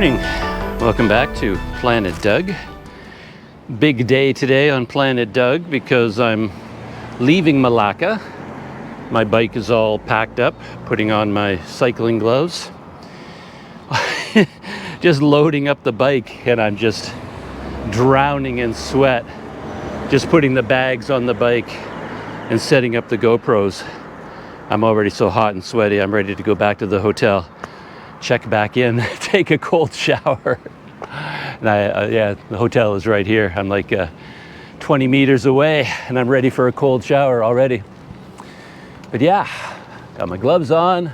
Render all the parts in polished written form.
morning. Welcome back to Planet Doug. Big day today on Planet Doug because I'm leaving Melaka. My bike is all packed up, putting on my cycling gloves. Just loading up the bike and I'm just drowning in sweat. Just putting the bags on the bike and setting up the GoPros. I'm already so hot and sweaty, I'm ready to go back to the hotel, check back in, take a cold shower. And yeah, the hotel is right here. I'm like 20 meters away and I'm ready for a cold shower already. But yeah, got my gloves on.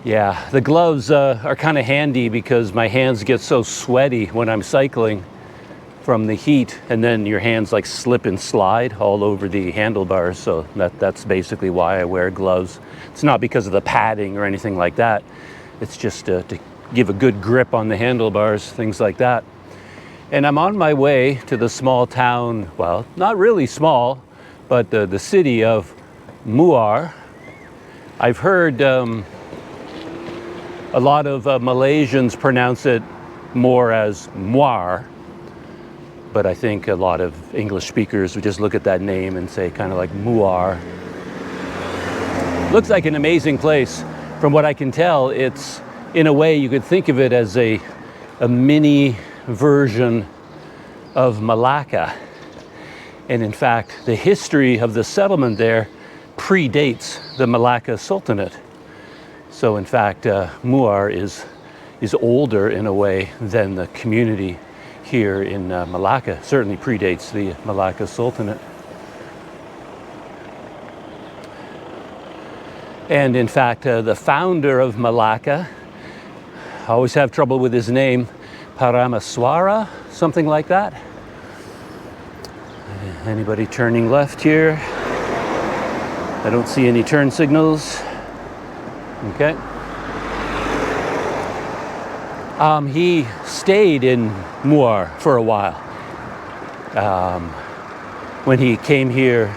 Yeah, the gloves are kind of handy because my hands get so sweaty when I'm cycling from the heat, and then your hands like slip and slide all over the handlebars. So that's basically why I wear gloves. It's not because of the padding or anything like that. It's just to give a good grip on the handlebars, things like that. And I'm on my way to the small town, well, not really small, but the city of Muar. I've heard a lot of Malaysians pronounce it more as Muar, but I think a lot of English speakers would just look at that name and say kind of like Muar. Looks like an amazing place. From what I can tell, it's, in a way, you could think of it as a mini version of Melaka. And in fact, the history of the settlement there predates the Melaka Sultanate. So in fact, Muar is older in a way than the community here in Melaka. Certainly predates the Melaka Sultanate. And in fact, the founder of Melaka, I always have trouble with his name, Paramaswara, something like that. Anybody turning left here? I don't see any turn signals. Okay. He stayed in Muar for a while. When he came here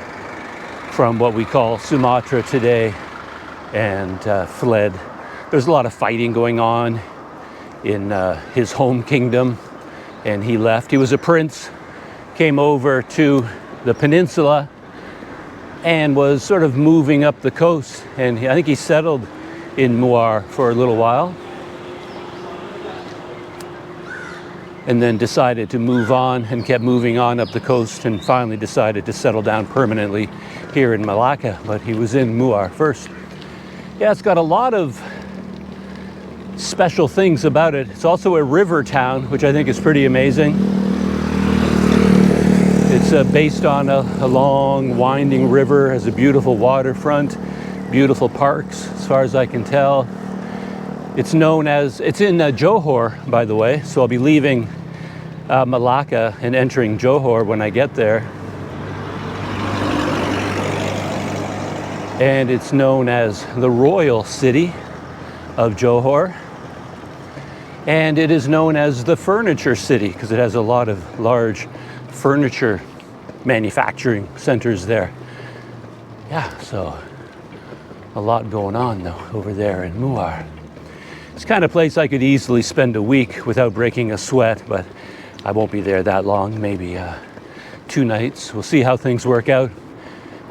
from what we call Sumatra today and fled, there's a lot of fighting going on in his home kingdom, and he left. He was a prince, came over to the peninsula and was sort of moving up the coast, and I think he settled in Muar for a little while and then decided to move on and kept moving on up the coast and finally decided to settle down permanently here in Melaka, but he was in Muar first. Yeah, it's got a lot of special things about it. It's also a river town, which I think is pretty amazing. It's based on a long winding river, has a beautiful waterfront, beautiful parks as far as I can tell. It's known as, it's in Johor, by the way, so I'll be leaving Melaka and entering Johor when I get there. And it's known as the Royal City of Johor. And it is known as the Furniture City because it has a lot of large furniture manufacturing centers there. Yeah, so a lot going on though over there in Muar. It's the kind of place I could easily spend a week without breaking a sweat, but I won't be there that long, maybe 2 nights. We'll see how things work out.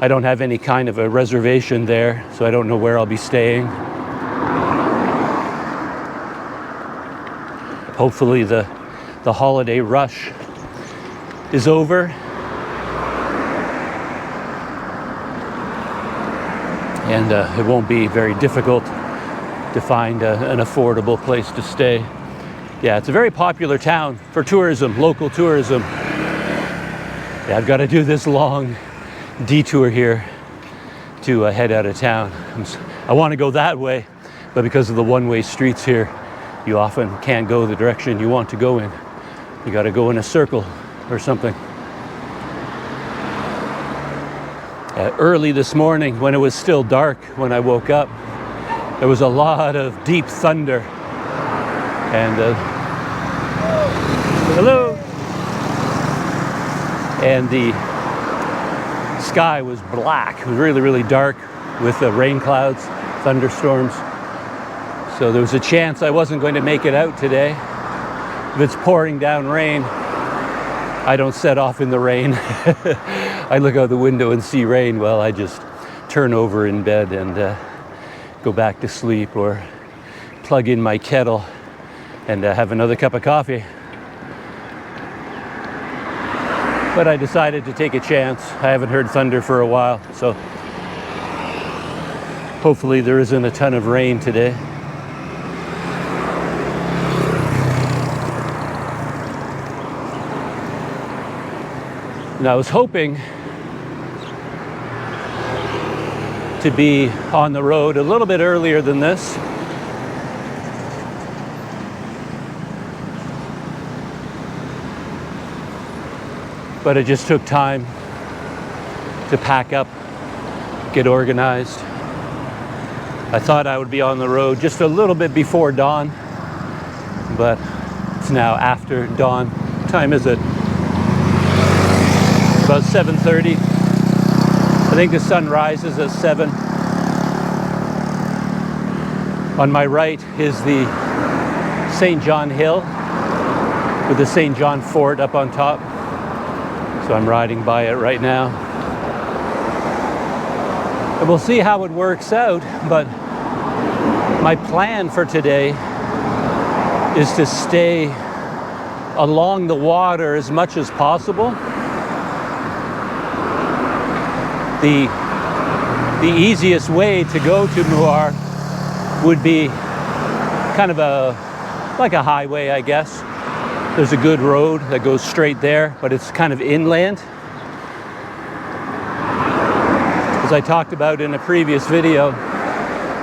I don't have any kind of a reservation there, so I don't know where I'll be staying. Hopefully the holiday rush is over. And it won't be very difficult to find an affordable place to stay. Yeah, it's a very popular town for tourism, local tourism. Yeah, I've got to do this long detour here to head out of town. I want to go that way, but because of the one-way streets here, you often can't go the direction you want to go in. You got to go in a circle or something. Early this morning, when it was still dark, when I woke up, there was a lot of deep thunder. And hello. And the sky was black. It was really, really dark with rain clouds, thunderstorms. So there was a chance I wasn't going to make it out today. If it's pouring down rain, I don't set off in the rain. I look out the window and see rain. Well, I just turn over in bed and go back to sleep, or plug in my kettle and have another cup of coffee. But I decided to take a chance. I haven't heard thunder for a while, so hopefully there isn't a ton of rain today. And I was hoping to be on the road a little bit earlier than this. But it just took time to pack up, get organized. I thought I would be on the road just a little bit before dawn, but it's now after dawn. What time is it? About 7:30. I think the sun rises at 7. On my right is the St. John Hill with the St. John Fort up on top. So I'm riding by it right now. And we'll see how it works out, but my plan for today is to stay along the water as much as possible. The easiest way to go to Muar would be kind of like a highway, I guess. There's a good road that goes straight there, but it's kind of inland. As I talked about in a previous video,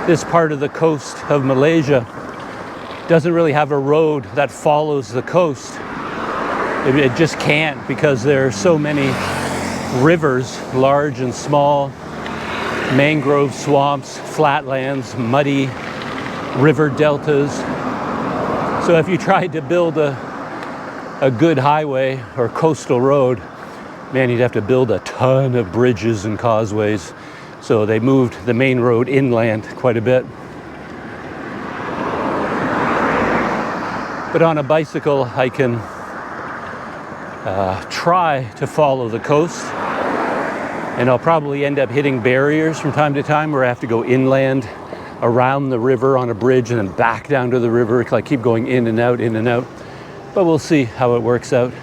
this part of the coast of Malaysia doesn't really have a road that follows the coast. It just can't, because there are so many rivers, large and small, mangrove swamps, flatlands, muddy river deltas. So if you tried to build a good highway or coastal road, man, you'd have to build a ton of bridges and causeways. So they moved the main road inland quite a bit. But on a bicycle, I can try to follow the coast, and I'll probably end up hitting barriers from time to time where I have to go inland around the river on a bridge and then back down to the river. Like keep going in and out, in and out. But we'll see how it works out.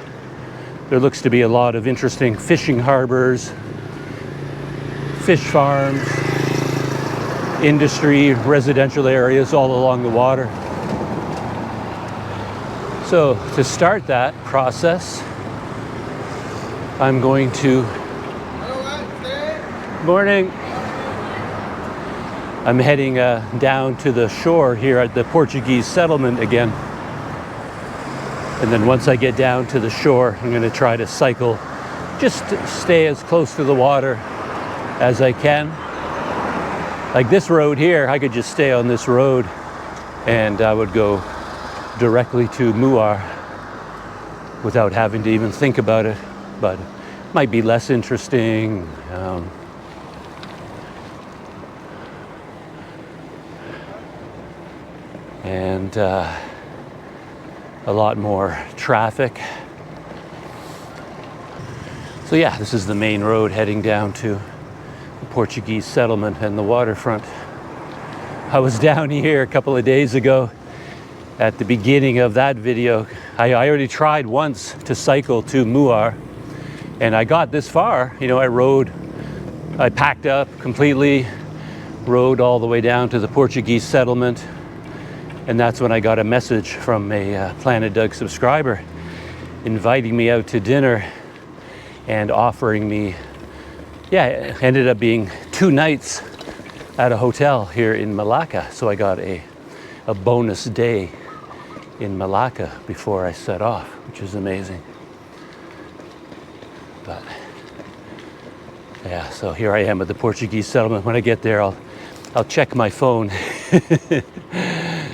There looks to be a lot of interesting fishing harbors, fish farms, industry, residential areas all along the water. So to start that process, I'm going to... Morning. I'm heading down to the shore here at the Portuguese Settlement again. And then once I get down to the shore, I'm going to try to cycle, just to stay as close to the water as I can. Like this road here, I could just stay on this road and I would go directly to Muar without having to even think about it. But it might be less interesting. And a lot more traffic. So yeah, this is the main road heading down to the Portuguese Settlement and the waterfront. I was down here a couple of days ago at the beginning of that video. I already tried once to cycle to Muar, and I got this far. You know, I packed up completely, rode all the way down to the Portuguese Settlement. And that's when I got a message from a Planet Doug subscriber inviting me out to dinner and offering me, it ended up being 2 nights at a hotel here in Melaka. So I got a bonus day in Melaka before I set off, which is amazing. But yeah, so here I am at the Portuguese Settlement. When I get there, I'll check my phone.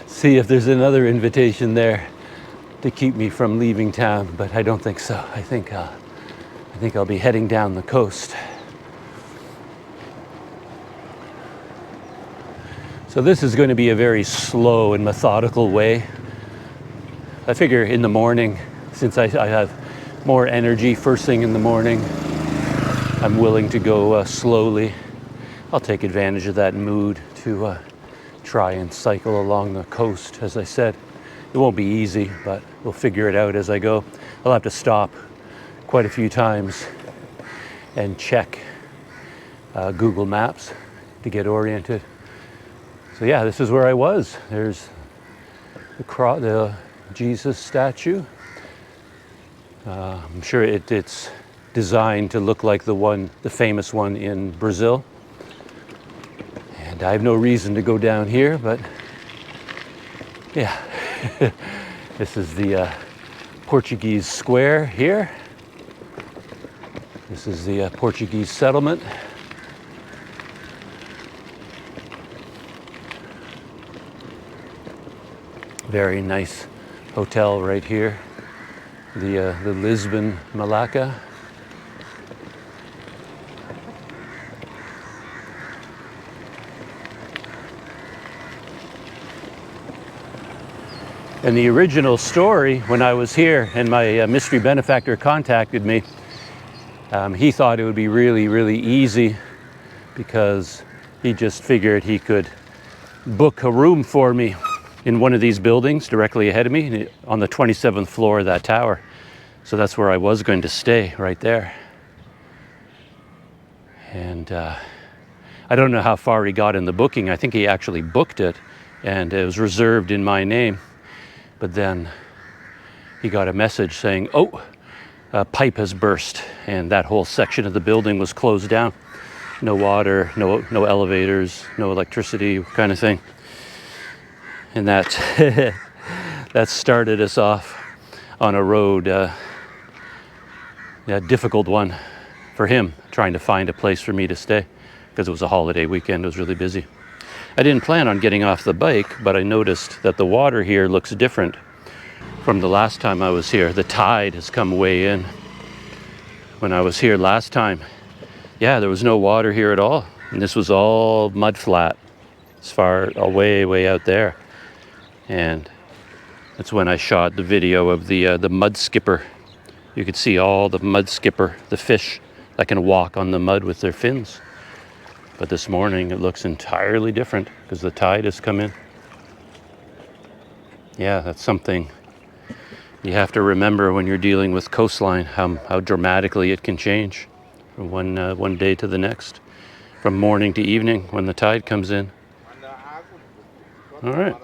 See if there's another invitation there to keep me from leaving town, but I don't think so. I think I'll be heading down the coast. So this is going to be a very slow and methodical way. I figure in the morning, since I have more energy first thing in the morning, I'm willing to go slowly. I'll take advantage of that mood to try and cycle along the coast. As I said, it won't be easy, but we'll figure it out as I go. I'll have to stop quite a few times and check Google Maps to get oriented. So yeah, this is where I was. There's the Jesus statue. I'm sure it's designed to look like the famous one in Brazil. And I have no reason to go down here, but yeah, this is the Portuguese square here. This is the Portuguese settlement. Very nice hotel right here. The Lisbon Melaka. And the original story, when I was here and my mystery benefactor contacted me, he thought it would be really, really easy because he just figured he could book a room for me in one of these buildings directly ahead of me on the 27th floor of that tower. So that's where I was going to stay, right there. And I don't know how far he got in the booking. I think he actually booked it and it was reserved in my name. But then he got a message saying, oh, a pipe has burst, and that whole section of the building was closed down. No water, no elevators, no electricity, kind of thing. And that that started us off on a road, a difficult one for him, trying to find a place for me to stay, because it was a holiday weekend. It was really busy. I didn't plan on getting off the bike, but I noticed that the water here looks different from the last time I was here. The tide has come way in. When I was here last time, yeah, there was no water here at all. And this was all mud flat, as far away, way out there. And that's when I shot the video of the mud skipper. You could see all the mud skipper, the fish that can walk on the mud with their fins. But this morning it looks entirely different because the tide has come in. Yeah, that's something you have to remember when you're dealing with Coastline, how dramatically it can change from one day to the next, from morning to evening when the tide comes in. All right.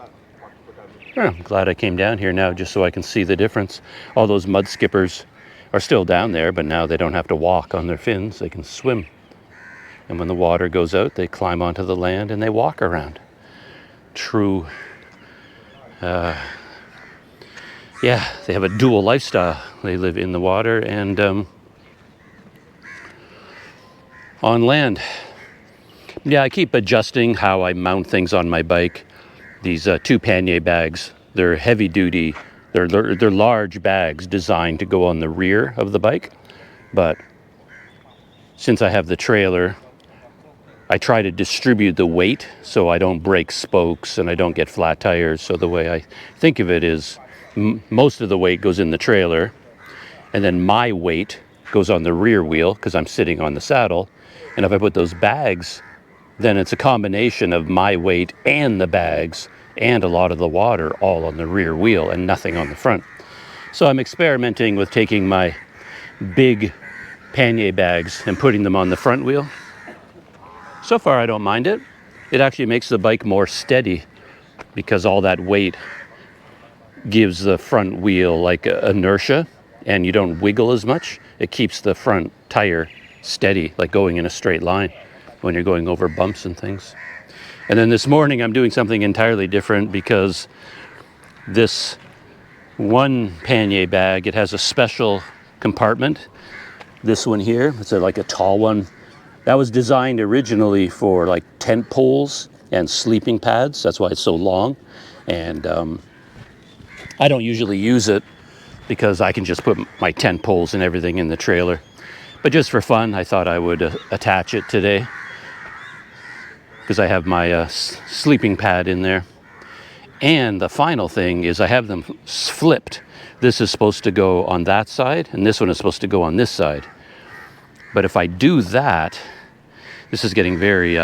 Well, I'm glad I came down here now just so I can see the difference. All those mud skippers are still down there, but now they don't have to walk on their fins. They can swim. And when the water goes out, they climb onto the land and they walk around. True. Yeah, they have a dual lifestyle. They live in the water and on land. Yeah, I keep adjusting how I mount things on my bike. These two pannier bags, they're heavy duty. They're large bags designed to go on the rear of the bike. But since I have the trailer, I try to distribute the weight so I don't break spokes and I don't get flat tires. So the way I think of it is most of the weight goes in the trailer and then my weight goes on the rear wheel because I'm sitting on the saddle. And if I put those bags, then it's a combination of my weight and the bags and a lot of the water all on the rear wheel and nothing on the front. So I'm experimenting with taking my big pannier bags and putting them on the front wheel. So far, I don't mind it. It actually makes the bike more steady because all that weight gives the front wheel like inertia and you don't wiggle as much. It keeps the front tire steady, like going in a straight line when you're going over bumps and things. And then this morning, I'm doing something entirely different because this one pannier bag, it has a special compartment. This one here, it's like a tall one. That was designed originally for like tent poles and sleeping pads. That's why it's so long. And I don't usually use it because I can just put my tent poles and everything in the trailer. But just for fun, I thought I would attach it today. because I have my sleeping pad in there. And the final thing is I have them flipped. This is supposed to go on that side, and this one is supposed to go on this side. But if I do that, this is getting very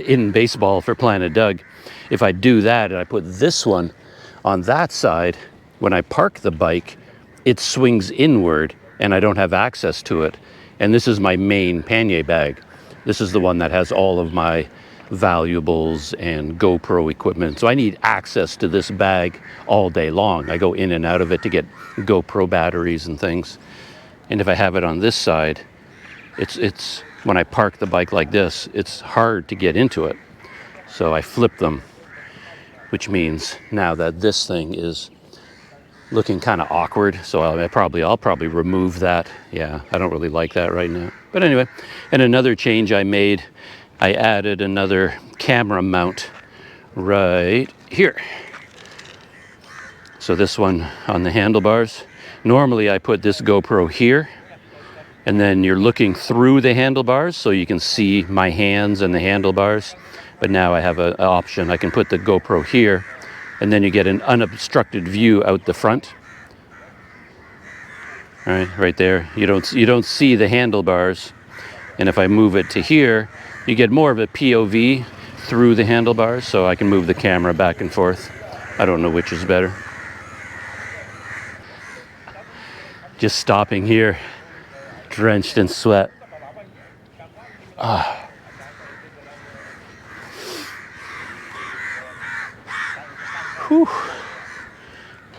in baseball for Planet Doug. If I do that and I put this one on that side, when I park the bike, it swings inward and I don't have access to it. And this is my main pannier bag. This is the one that has all of my valuables and GoPro equipment. So I need access to this bag all day long. I go in and out of it to get GoPro batteries and things. And if I have it on this side, it's when I park the bike like this, it's hard to get into it. So I flip them, which means now that this thing is looking kind of awkward. So I'll probably remove that. Yeah, I don't really like that right now. But anyway, and another change I made, I added another camera mount right here. So this one on the handlebars. Normally I put this GoPro here, and then you're looking through the handlebars so you can see my hands and the handlebars. But now I have an option. I can put the GoPro here, and then you get an unobstructed view out the front. All right there. You don't see the handlebars. And if I move it to here, you get more of a POV through the handlebars, so I can move the camera back and forth. I don't know which is better. Just stopping here, drenched in sweat. Whew.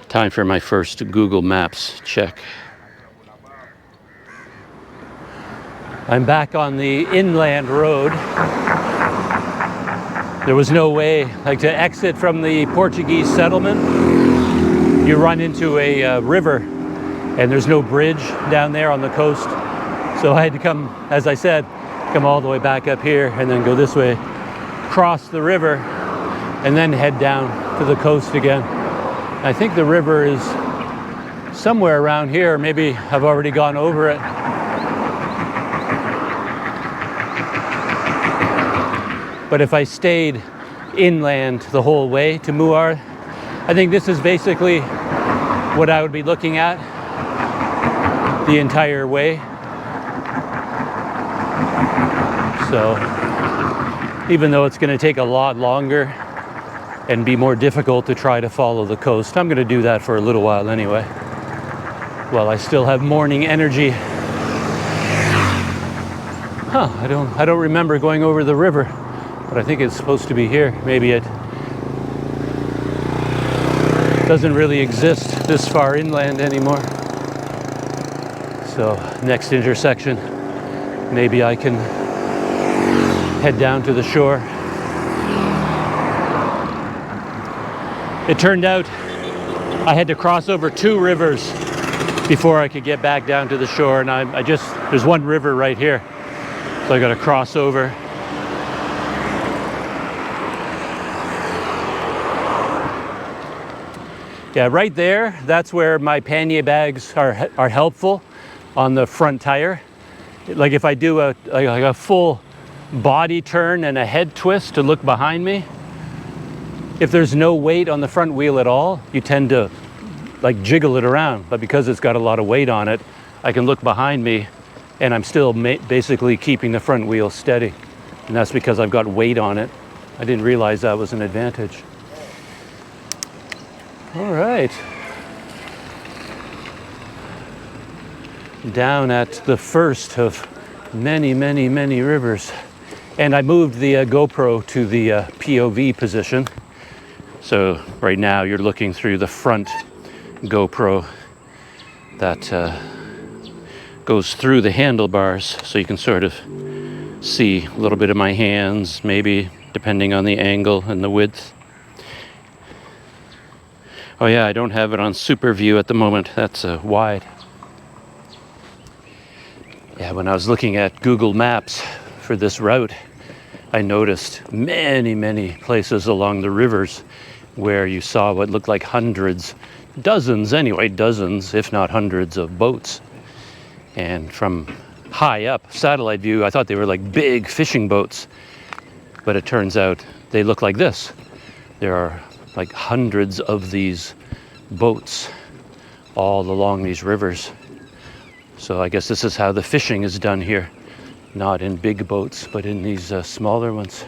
Time for my first Google Maps check. I'm back on the inland road. There was no way, like, to exit from the Portuguese settlement. You run into a river, and there's no bridge down there on the coast. So I had to come, as I said, come all the way back up here and then go this way, cross the river, and then head down to the coast again. I think the river is somewhere around here. Maybe I've already gone over it. But if I stayed inland the whole way to Muar, I think this is basically what I would be looking at the entire way. So even though it's going to take a lot longer and be more difficult to try to follow the coast, I'm going to do that for a little while anyway, while I still have morning energy. I don't remember going over the river, but I think it's supposed to be here. Maybe it doesn't really exist this far inland anymore. So next intersection, maybe I can head down to the shore. It turned out I had to cross over 2 rivers before I could get back down to the shore, and there's one river right here, so I got to cross over. Yeah, right there, that's where my pannier bags are helpful, on the front tire. Like if I do a full body turn and a head twist to look behind me, if there's no weight on the front wheel at all, you tend to like jiggle it around. But because it's got a lot of weight on it, I can look behind me and I'm still basically keeping the front wheel steady. And that's because I've got weight on it. I didn't realize that was an advantage. All right. Down at the first of many, many, many rivers. And I moved the GoPro to the POV position. So right now you're looking through the front GoPro that goes through the handlebars, so you can sort of see a little bit of my hands, maybe, depending on the angle and the width. Oh yeah, I don't have it on super view at the moment. That's wide. Yeah, when I was looking at Google Maps for this route, I noticed many, many places along the rivers where you saw what looked like dozens, if not hundreds of boats. And from high up, satellite view, I thought they were like big fishing boats. But it turns out they look like this. There are like hundreds of these boats all along these rivers. So I guess this is how the fishing is done here. Not in big boats, but in these smaller ones.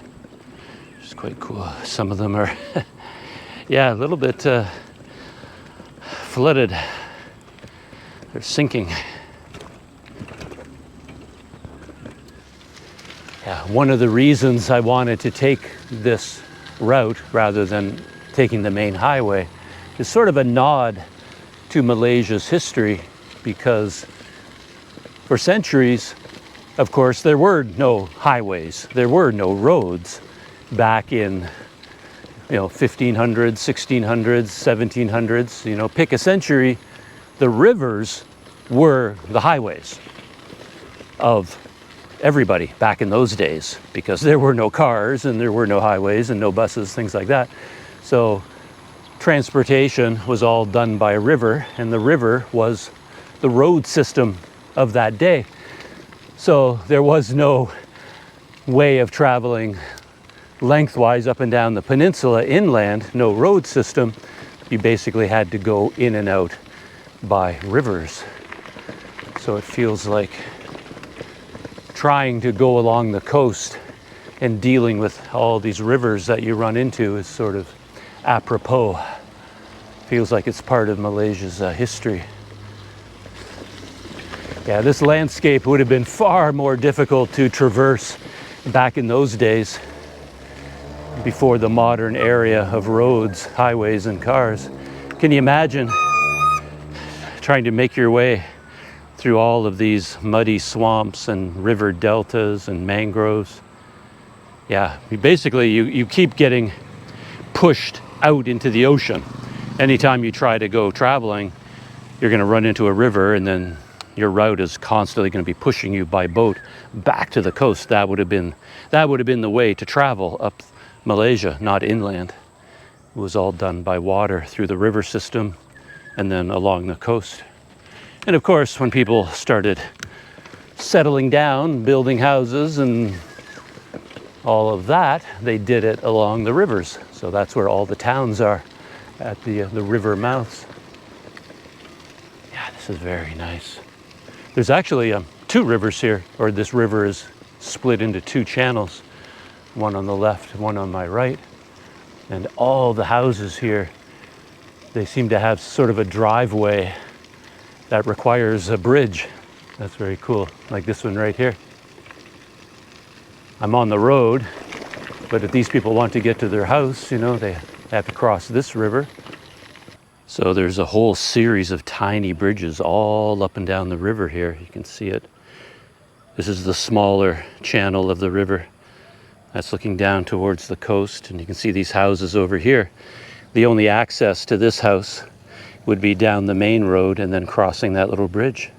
It's quite cool. Some of them are, yeah, a little bit flooded. They're sinking. Yeah, one of the reasons I wanted to take this route rather than taking the main highway is sort of a nod to Malaysia's history, because for centuries, of course, there were no highways, there were no roads back in, 1500s, 1600s, 1700s, pick a century. The rivers were the highways of everybody back in those days, because there were no cars and there were no highways and no buses, things like that. So transportation was all done by a river, and the river was the road system of that day. So there was no way of traveling lengthwise up and down the peninsula inland, no road system. You basically had to go in and out by rivers. So it feels like trying to go along the coast and dealing with all these rivers that you run into is sort of apropos. Feels like it's part of Malaysia's history. Yeah, this landscape would have been far more difficult to traverse back in those days, before the modern era of roads, highways, and cars. Can you imagine trying to make your way through all of these muddy swamps and river deltas and mangroves? Yeah, you keep getting pushed out into the ocean. Anytime you try to go traveling, you're going to run into a river, and then your route is constantly going to be pushing you by boat back to the coast. That would have been the way to travel up Malaysia, not inland. It was all done by water through the river system and then along the coast. And of course, when people started settling down, building houses and all of that, they did it along the rivers. So that's where all the towns are, at the river mouths. Yeah, this is very nice. There's actually 2 rivers here, or this river is split into 2 channels, one on the left, one on my right. And all the houses here, they seem to have sort of a driveway that requires a bridge. That's very cool, like this one right here. I'm on the road, but if these people want to get to their house, they have to cross this river. So there's a whole series of tiny bridges all up and down the river here. You can see it. This is the smaller channel of the river. That's looking down towards the coast, and you can see these houses over here. The only access to this house would be down the main road and then crossing that little bridge.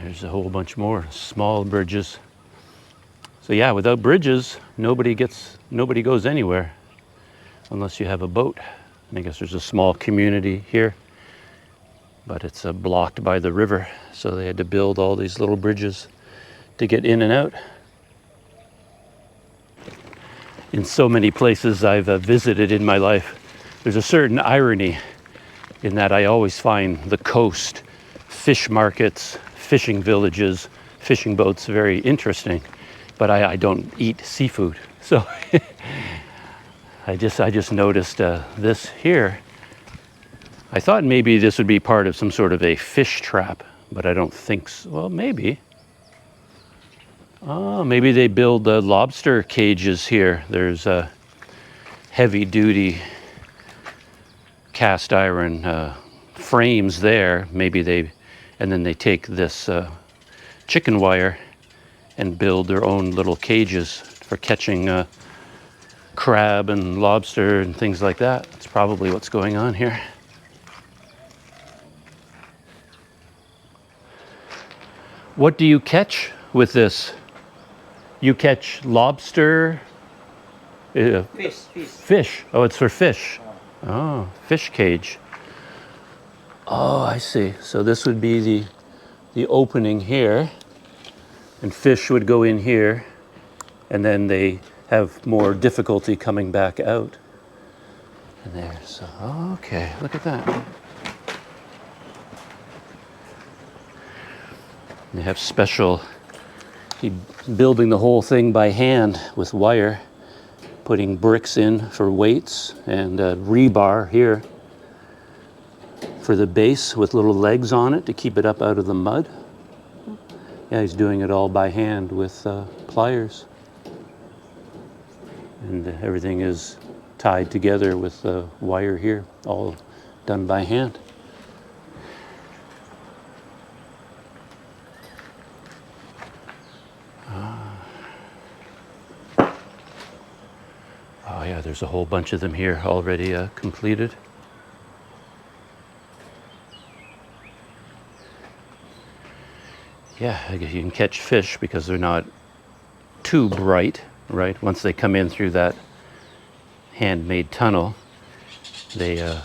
There's a whole bunch more small bridges. So yeah, without bridges, nobody goes anywhere unless you have a boat. And I guess there's a small community here, but it's blocked by the river. So they had to build all these little bridges to get in and out. In so many places I've visited in my life, there's a certain irony in that I always find the coast, fish markets, fishing villages, fishing boats very interesting, but I don't eat seafood. So I just noticed this here. I thought maybe this would be part of some sort of a fish trap, but I don't think so. Well, maybe. Oh, maybe they build lobster cages here. There's heavy-duty cast iron frames there. And then they take this chicken wire and build their own little cages for catching crab and lobster and things like that. That's probably what's going on here. What do you catch with this? You catch lobster? Fish. Oh, it's for fish. Oh, fish cage. Oh, I see. So this would be the opening here. and fish would go in here, and then they have more difficulty coming back out. And there, so, okay, look at that. They have special, building the whole thing by hand with wire, putting bricks in for weights, and rebar here for the base with little legs on it to keep it up out of the mud. Yeah, he's doing it all by hand with pliers. And everything is tied together with wire here, all done by hand. Oh yeah, there's a whole bunch of them here already completed. Yeah, I guess you can catch fish because they're not too bright, right? Once they come in through that handmade tunnel, they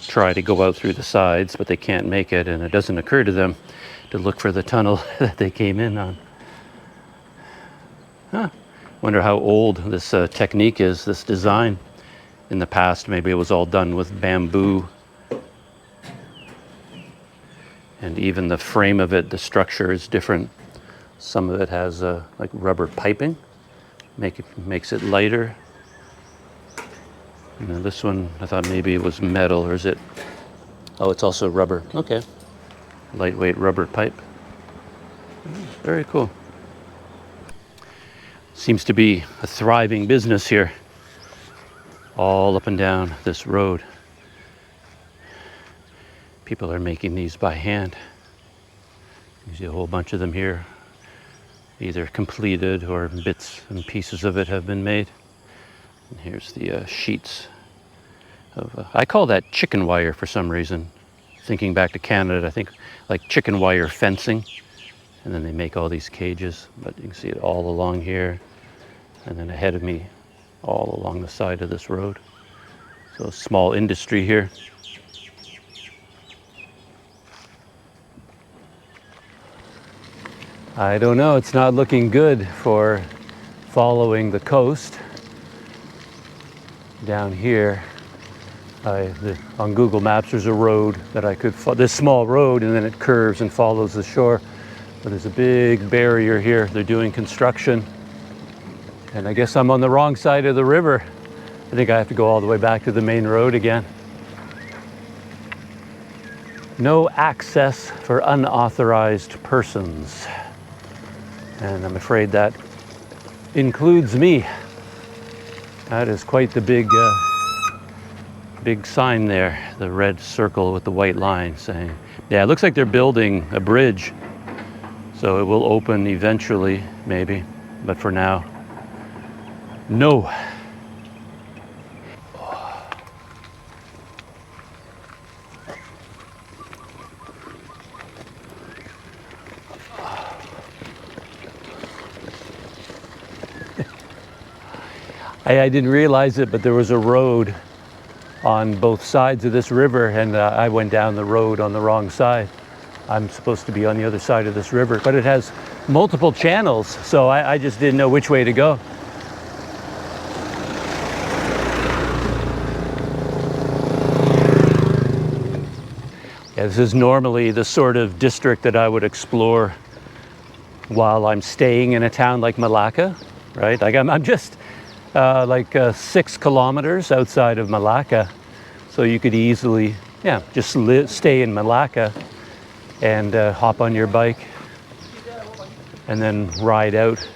try to go out through the sides, but they can't make it, and it doesn't occur to them to look for the tunnel that they came in on. Huh. Wonder how old this technique is, this design. In the past, maybe it was all done with bamboo. And even the frame of it, the structure is different. Some of it has like rubber piping, makes it lighter. And then this one, I thought maybe it was metal, or is it? Oh, it's also rubber. Okay, lightweight rubber pipe. Very cool. Seems to be a thriving business here, all up and down this road. People are making these by hand. You see a whole bunch of them here, either completed or bits and pieces of it have been made. And here's the sheets of, I call that chicken wire for some reason. Thinking back to Canada, I think like chicken wire fencing. And then they make all these cages, but you can see it all along here. And then ahead of me, all along the side of this road. So a small industry here. I don't know, it's not looking good for following the coast. Down here, on Google Maps, there's a road that I could, this small road, and then it curves and follows the shore. But there's a big barrier here. They're doing construction. And I guess I'm on the wrong side of the river. I think I have to go all the way back to the main road again. No access for unauthorized persons. And I'm afraid that includes me. That is quite the big sign there, the red circle with the white line saying, yeah, it looks like they're building a bridge. So it will open eventually, maybe, but for now, no. I didn't realize it, but there was a road on both sides of this river, and I went down the road on the wrong side. I'm supposed to be on the other side of this river, but it has multiple channels, so I just didn't know which way to go. Yeah, this is normally the sort of district that I would explore while I'm staying in a town like Melaka, right? Like I'm just 6 kilometers outside of Melaka, so you could easily, yeah, just stay in Melaka and hop on your bike and then ride out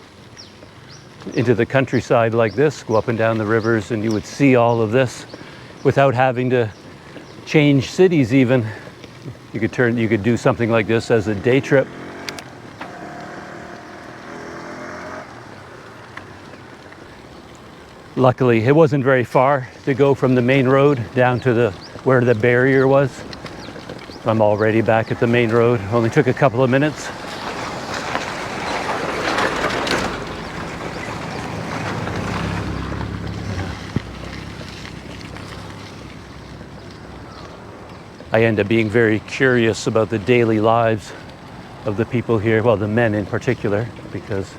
into the countryside like this, go up and down the rivers, and you would see all of this without having to change cities even. You could do something like this as a day trip. Luckily, it wasn't very far to go from the main road down to where the barrier was. I'm already back at the main road. Only took a couple of minutes. I end up being very curious about the daily lives of the people here, well, the men in particular, because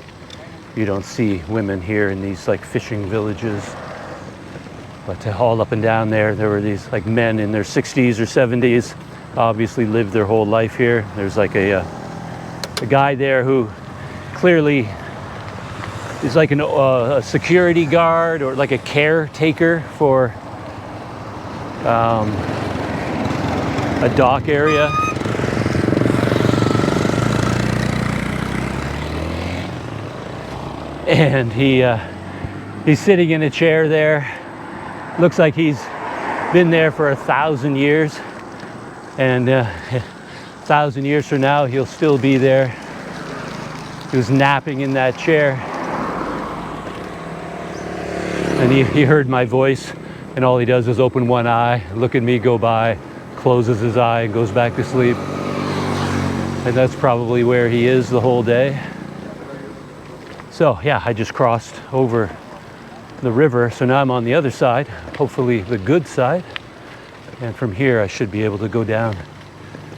you don't see women here in these like fishing villages. But all up and down there were these like men in their 60s or 70s, obviously lived their whole life here. There's like a guy there who clearly is like a security guard or like a caretaker for a dock area. And he's sitting in a chair there. Looks like he's been there for 1,000 years. And 1,000 years from now, he'll still be there. He was napping in that chair. And he heard my voice, and all he does is open one eye, look at me go by, closes his eye, and goes back to sleep. And that's probably where he is the whole day. So yeah, I just crossed over the river, so now I'm on the other side, hopefully the good side. And from here I should be able to go down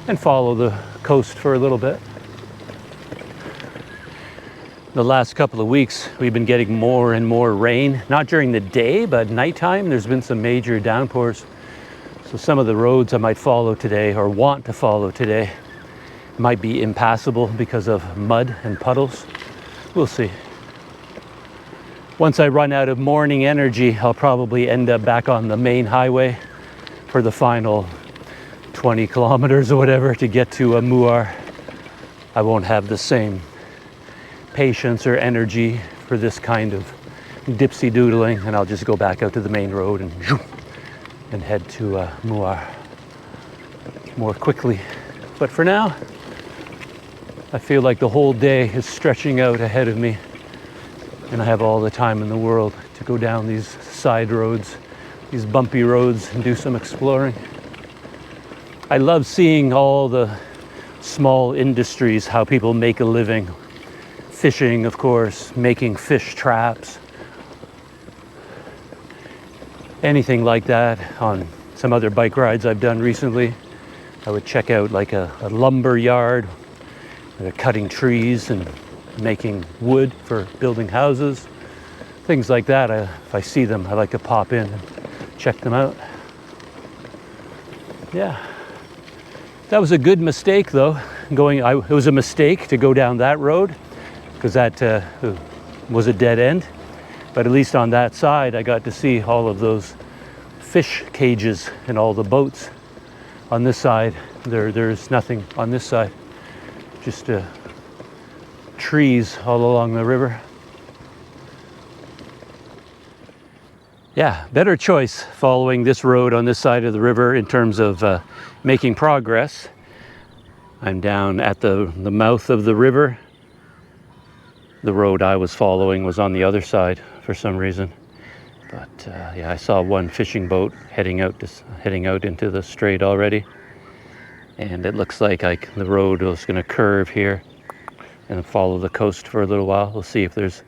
and follow the coast for a little bit. The last couple of weeks we've been getting more and more rain, not during the day, but nighttime. There's been some major downpours. So some of the roads I might follow today, or want to follow today, might be impassable because of mud and puddles. We'll see. Once I run out of morning energy, I'll probably end up back on the main highway for the final 20 kilometers or whatever to get to Muar. I won't have the same patience or energy for this kind of dipsy doodling, and I'll just go back out to the main road and head to Muar more quickly. But for now, I feel like the whole day is stretching out ahead of me, and I have all the time in the world to go down these side roads, these bumpy roads, and do some exploring. I love seeing all the small industries, how people make a living. Fishing, of course, making fish traps. Anything like that. On some other bike rides I've done recently, I would check out like a lumber yard. They're cutting trees and making wood for building houses. Things like that. If I see them, I like to pop in and check them out. Yeah. That was a good mistake though. It was a mistake to go down that road, because that was a dead end. But at least on that side, I got to see all of those fish cages and all the boats. On this side, there's nothing on this side. Just trees all along the river. Yeah, better choice following this road on this side of the river in terms of making progress. I'm down at the mouth of the river. The road I was following was on the other side for some reason. But yeah, I saw one fishing boat heading out into the strait already. And it looks like the road was going to curve here and follow the coast for a little while. We'll see if there's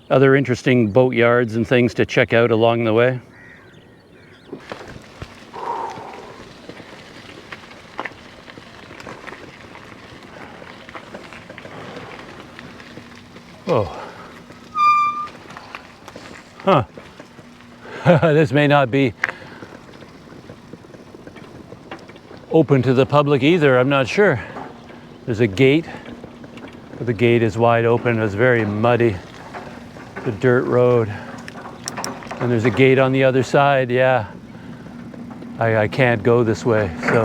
other interesting boat yards and things to check out along the way. Oh. Huh. This may not be open to the public either, I'm not sure. There's a gate. The gate is wide open. It's very muddy. The dirt road. And there's a gate on the other side, yeah. I can't go this way, so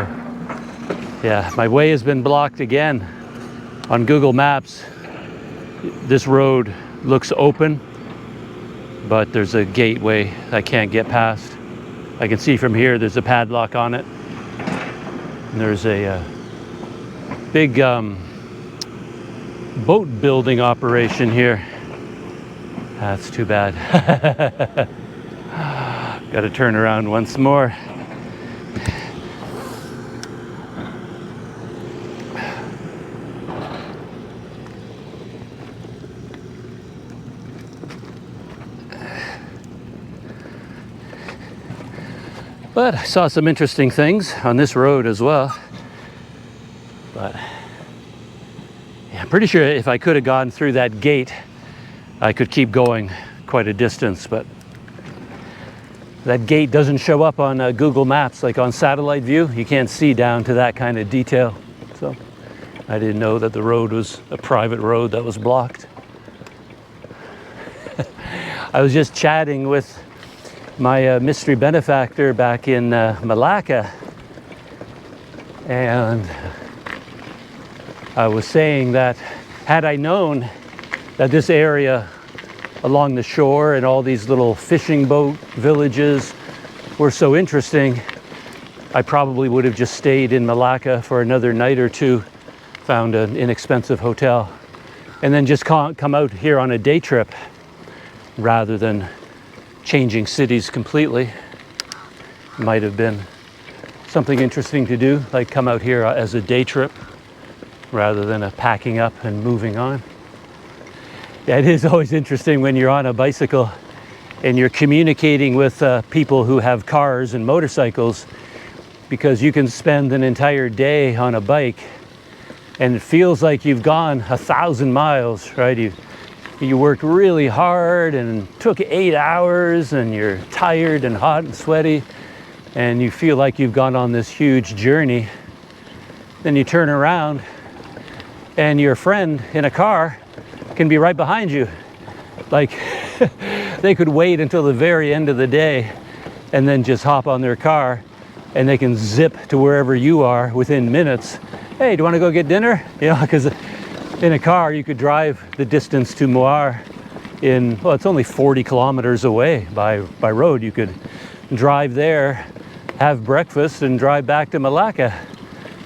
yeah, my way has been blocked again. On Google Maps, this road looks open, but there's a gateway I can't get past. I can see from here there's a padlock on it. And there's a big boat building operation here. That's too bad. Got to turn around once more. But I saw some interesting things on this road as well. But Yeah, I'm pretty sure if I could have gone through that gate, I could keep going quite a distance, but that gate doesn't show up on Google Maps. Like on satellite view, you can't see down to that kind of detail. So I didn't know that the road was a private road that was blocked. I was just chatting with my mystery benefactor back in Melaka, and I was saying that had I known that this area along the shore and all these little fishing boat villages were so interesting, I probably would have just stayed in Melaka for another night or two, found an inexpensive hotel, and then just come out here on a day trip rather than changing cities completely. Might have been something interesting to do, like come out here as a day trip rather than a packing up and moving on. Yeah, it is always interesting when you're on a bicycle and you're communicating with people who have cars and motorcycles, because you can spend an entire day on a bike and it feels like you've gone 1,000 miles, right? You worked really hard and took 8 hours and you're tired and hot and sweaty and you feel like you've gone on this huge journey. Then you turn around and your friend in a car can be right behind you. Like they could wait until the very end of the day and then just hop on their car and they can zip to wherever you are within minutes. Hey, do you want to go get dinner? You know, because in a car you could drive the distance to Muar in, well, it's only 40 kilometers away by road. You could drive there, have breakfast, and drive back to Melaka.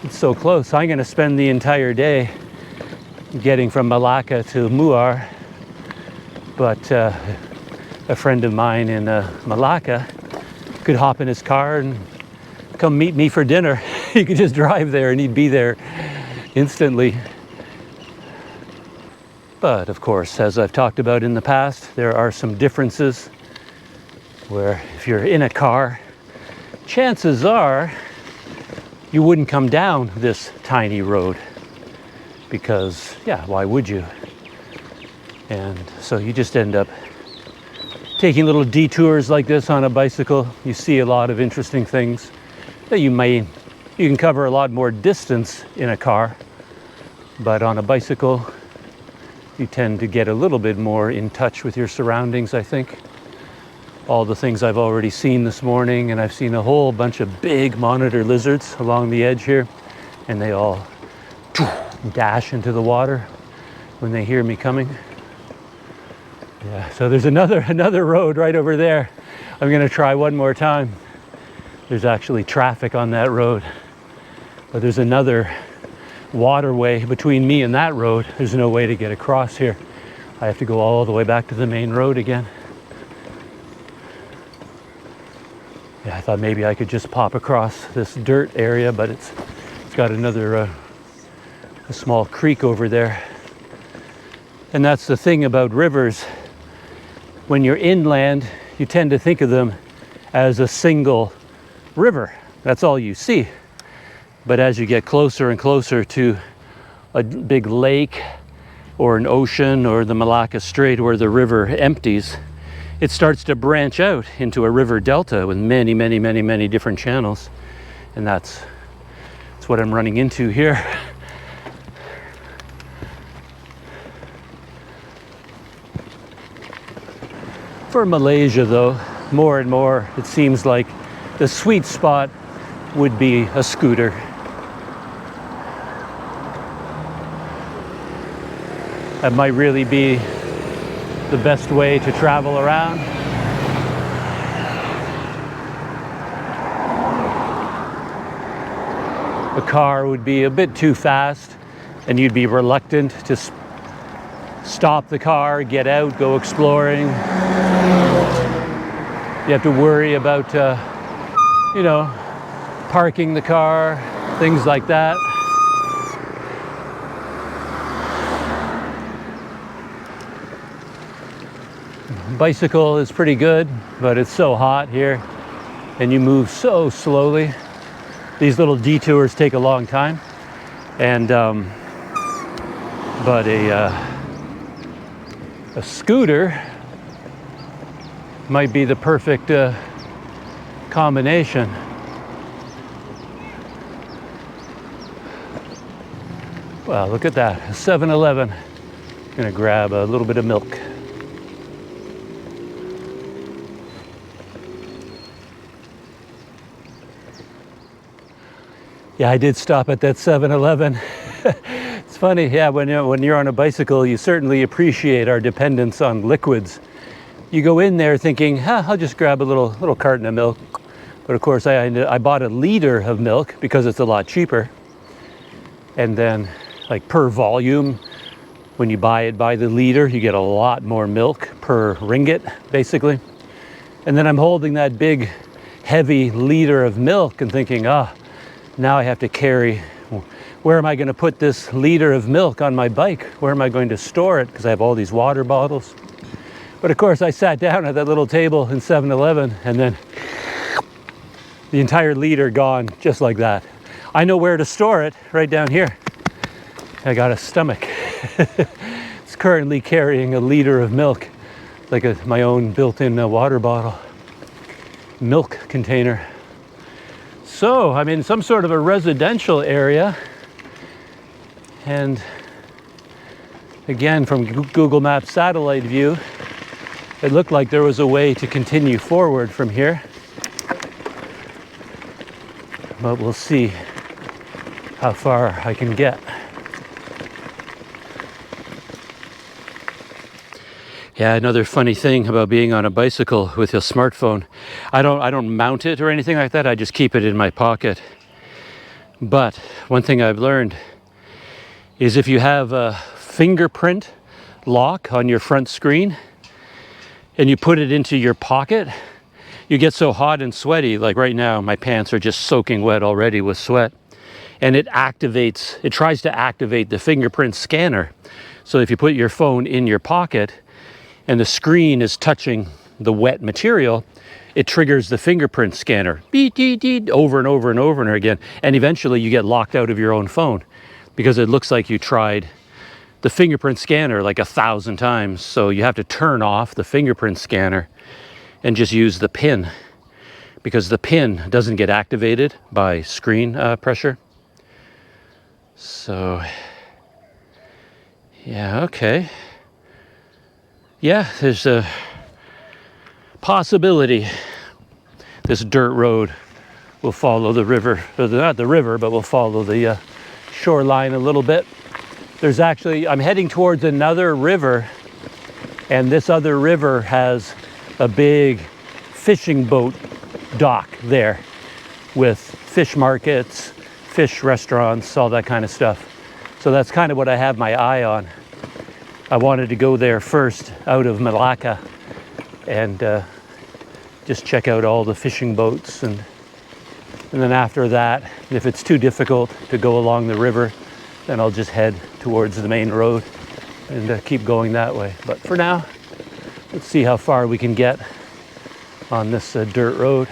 It's so close. I'm going to spend the entire day getting from Melaka to Muar, but a friend of mine in Melaka could hop in his car and come meet me for dinner. He could just drive there and he'd be there instantly. But of course, as I've talked about in the past, there are some differences where if you're in a car, chances are you wouldn't come down this tiny road. Because, yeah, why would you? And so you just end up taking little detours like this on a bicycle. You see a lot of interesting things that you can cover a lot more distance in a car, but on a bicycle, you tend to get a little bit more in touch with your surroundings, I think. All the things I've already seen this morning, and I've seen a whole bunch of big monitor lizards along the edge here, and they all dash into the water when they hear me coming. Yeah, so there's another road right over there. I'm going to try one more time. There's actually traffic on that road, but there's another waterway between me and that road. There's no way to get across here. I have to go all the way back to the main road again. Yeah, I thought maybe I could just pop across this dirt area, but it's got another a small creek over there. And that's the thing about rivers. When you're inland, you tend to think of them as a single river. That's all you see. But as you get closer and closer to a big lake or an ocean or the Melaka Strait where the river empties, it starts to branch out into a river delta with many, many, many, many different channels. And that's what I'm running into here. For Malaysia, though, more and more, it seems like the sweet spot would be a scooter. That might really be the best way to travel around. A car would be a bit too fast, and you'd be reluctant to stop the car, get out, go exploring. You have to worry about, parking the car, things like that. Bicycle is pretty good, but it's so hot here, and you move so slowly. These little detours take a long time, and but a scooter might be the perfect combination. Wow, look at that, 7-Eleven. Gonna grab a little bit of milk. Yeah, I did stop at that 7-Eleven. It's funny, yeah, when you're on a bicycle, you certainly appreciate our dependence on liquids. You go in there thinking, I'll just grab a little carton of milk. But of course, I bought a liter of milk because it's a lot cheaper. And then, like per volume, when you buy it by the liter, you get a lot more milk per ringgit, basically. And then I'm holding that big, heavy liter of milk and thinking, now I have to carry, where am I going to put this liter of milk on my bike? Where am I going to store it? Because I have all these water bottles. But of course, I sat down at that little table in 7-Eleven and then the entire liter gone just like that. I know where to store it, right down here. I got a stomach. It's currently carrying a liter of milk, like my own built-in water bottle, milk container. So I'm in some sort of a residential area, and again, from Google Maps satellite view, it looked like there was a way to continue forward from here, but we'll see how far I can get. Yeah, another funny thing about being on a bicycle with your smartphone, I don't mount it or anything like that. I just keep it in my pocket. But one thing I've learned is if you have a fingerprint lock on your front screen and you put it into your pocket, you get so hot and sweaty. Like right now, my pants are just soaking wet already with sweat. And it tries to activate the fingerprint scanner. So if you put your phone in your pocket and the screen is touching the wet material, it triggers the fingerprint scanner, beep, beep, beep, over and over and over and again. And eventually you get locked out of your own phone because it looks like you tried the fingerprint scanner like 1,000 times. So you have to turn off the fingerprint scanner and just use the pin, because the pin doesn't get activated by screen pressure. So, yeah, okay. Yeah, there's a possibility this dirt road will follow the river, or not the river, but will follow the shoreline a little bit. There's actually, I'm heading towards another river, and this other river has a big fishing boat dock there with fish markets, fish restaurants, all that kind of stuff. So that's kind of what I have my eye on. I wanted to go there first out of Melaka and just check out all the fishing boats, and then after that, if it's too difficult to go along the river, then I'll just head towards the main road and keep going that way. But for now, let's see how far we can get on this dirt road.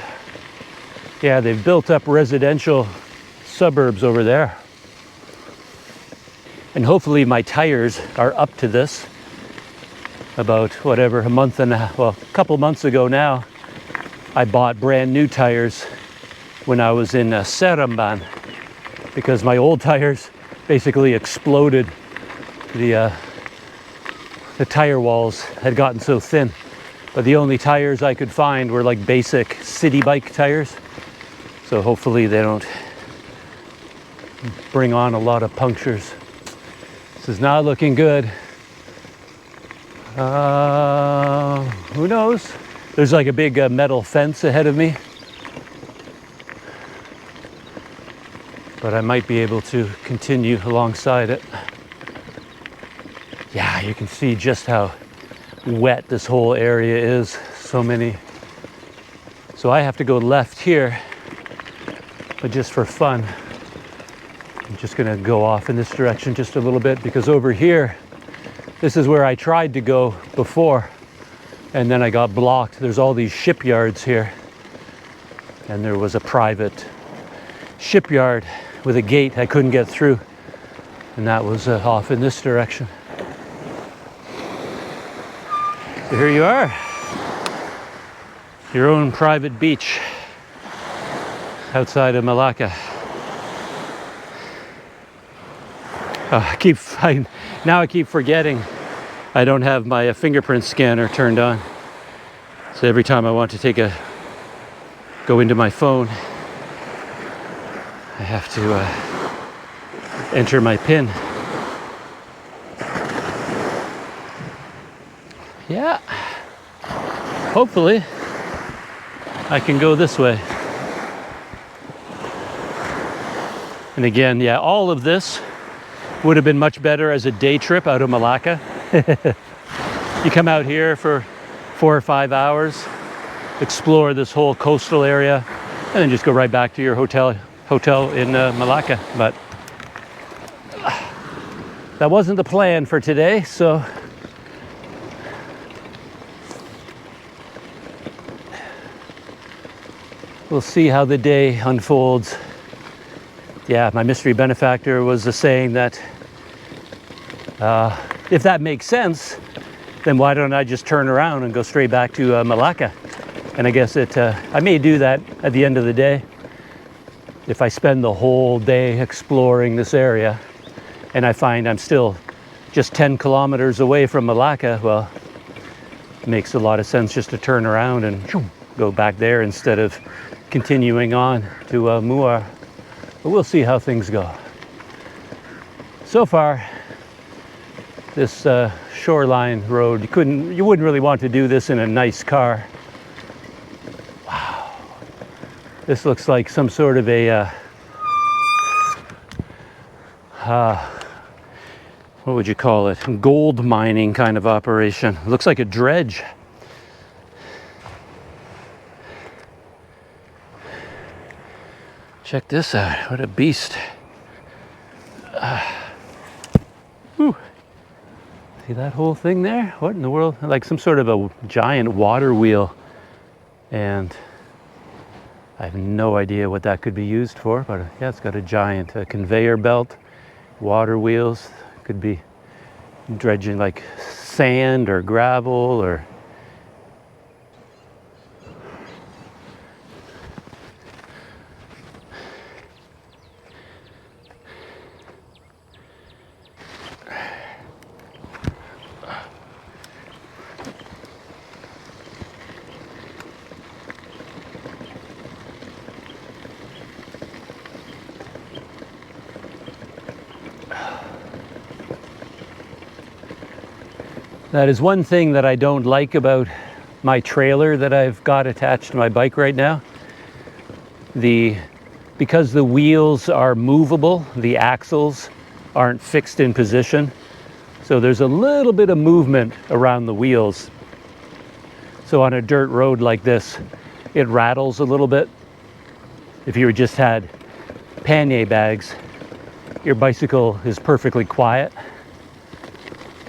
Yeah, they've built up residential suburbs over there. And hopefully my tires are up to this. About whatever, a couple months ago now, I bought brand new tires when I was in Seremban, because my old tires basically exploded. The tire walls had gotten so thin. But the only tires I could find were like basic city bike tires. So hopefully they don't bring on a lot of punctures. This is not looking good. Who knows? There's like a big metal fence ahead of me. But I might be able to continue alongside it. Yeah, you can see just how wet this whole area is. So I have to go left here, but just for fun, I'm just gonna go off in this direction just a little bit, because over here, this is where I tried to go before, and then I got blocked. There's all these shipyards here, and there was a private shipyard with a gate I couldn't get through. and that was off in this direction. So here you are, your own private beach outside of Melaka. Now I keep forgetting I don't have my fingerprint scanner turned on. So every time I want to go into my phone, I have to enter my PIN. Yeah, hopefully I can go this way. And again, yeah, all of this would have been much better as a day trip out of Melaka. You come out here for 4 or 5 hours, explore this whole coastal area, and then just go right back to your hotel in Melaka. But that wasn't the plan for today, so we'll see how the day unfolds. Yeah, my mystery benefactor was saying that if that makes sense, then why don't I just turn around and go straight back to Melaka? And I guess I may do that at the end of the day. If I spend the whole day exploring this area and I find I'm still just 10 kilometers away from Melaka, well, it makes a lot of sense just to turn around and go back there instead of continuing on to Muar. But we'll see how things go. So far, this Shoreline road, you wouldn't really want to do this in a nice car. Wow, this looks like some sort of a what would you call it? Gold mining kind of operation. It looks like a dredge. Check this out, what a beast. See that whole thing there? What in the world? Like some sort of a giant water wheel. And I have no idea what that could be used for, but yeah, it's got a giant conveyor belt, water wheels. Could be dredging like sand or gravel or that is one thing that I don't like about my trailer that I've got attached to my bike right now. Because the wheels are movable, the axles aren't fixed in position. So there's a little bit of movement around the wheels. So on a dirt road like this, it rattles a little bit. If you just had pannier bags, your bicycle is perfectly quiet.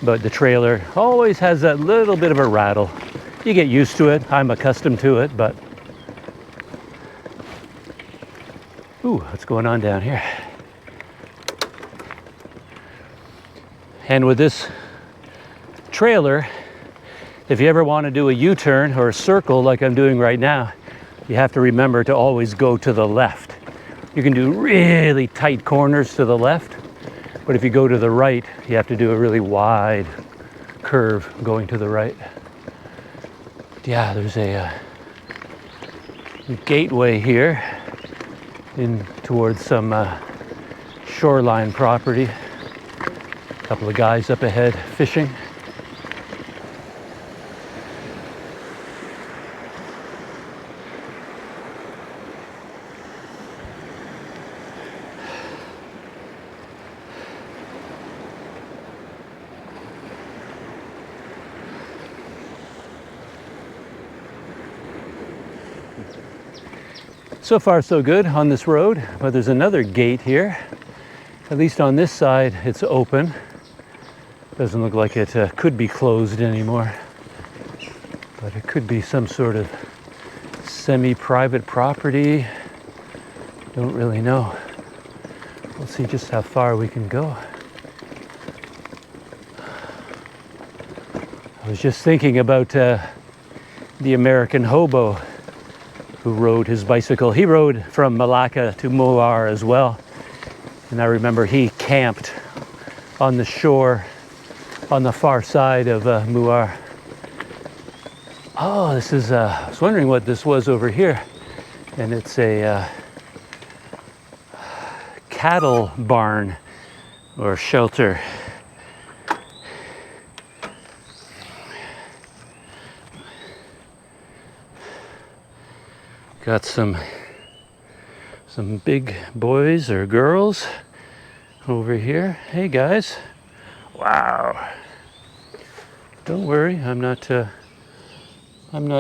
But the trailer always has that little bit of a rattle. You get used to it. I'm accustomed to it, but ooh, what's going on down here? And with this trailer, if you ever want to do a U-turn or a circle like I'm doing right now, you have to remember to always go to the left. You can do really tight corners to the left, but if you go to the right, you have to do a really wide curve going to the right. Yeah, there's a gateway here in towards some shoreline property. A couple of guys up ahead fishing. So far so good on this road, but there's another gate here. At least on this side it's open. Doesn't look like it could be closed anymore, but it could be some sort of semi-private property. Don't really know. We'll see just how far we can go. I was just thinking about the American hobo who rode his bicycle. He rode from Melaka to Muar as well. And I remember he camped on the shore on the far side of Muar. Oh, this is, I was wondering what this was over here. And it's a cattle barn or shelter. Got some big boys or girls over here. Hey guys. Wow. Don't worry, I'm not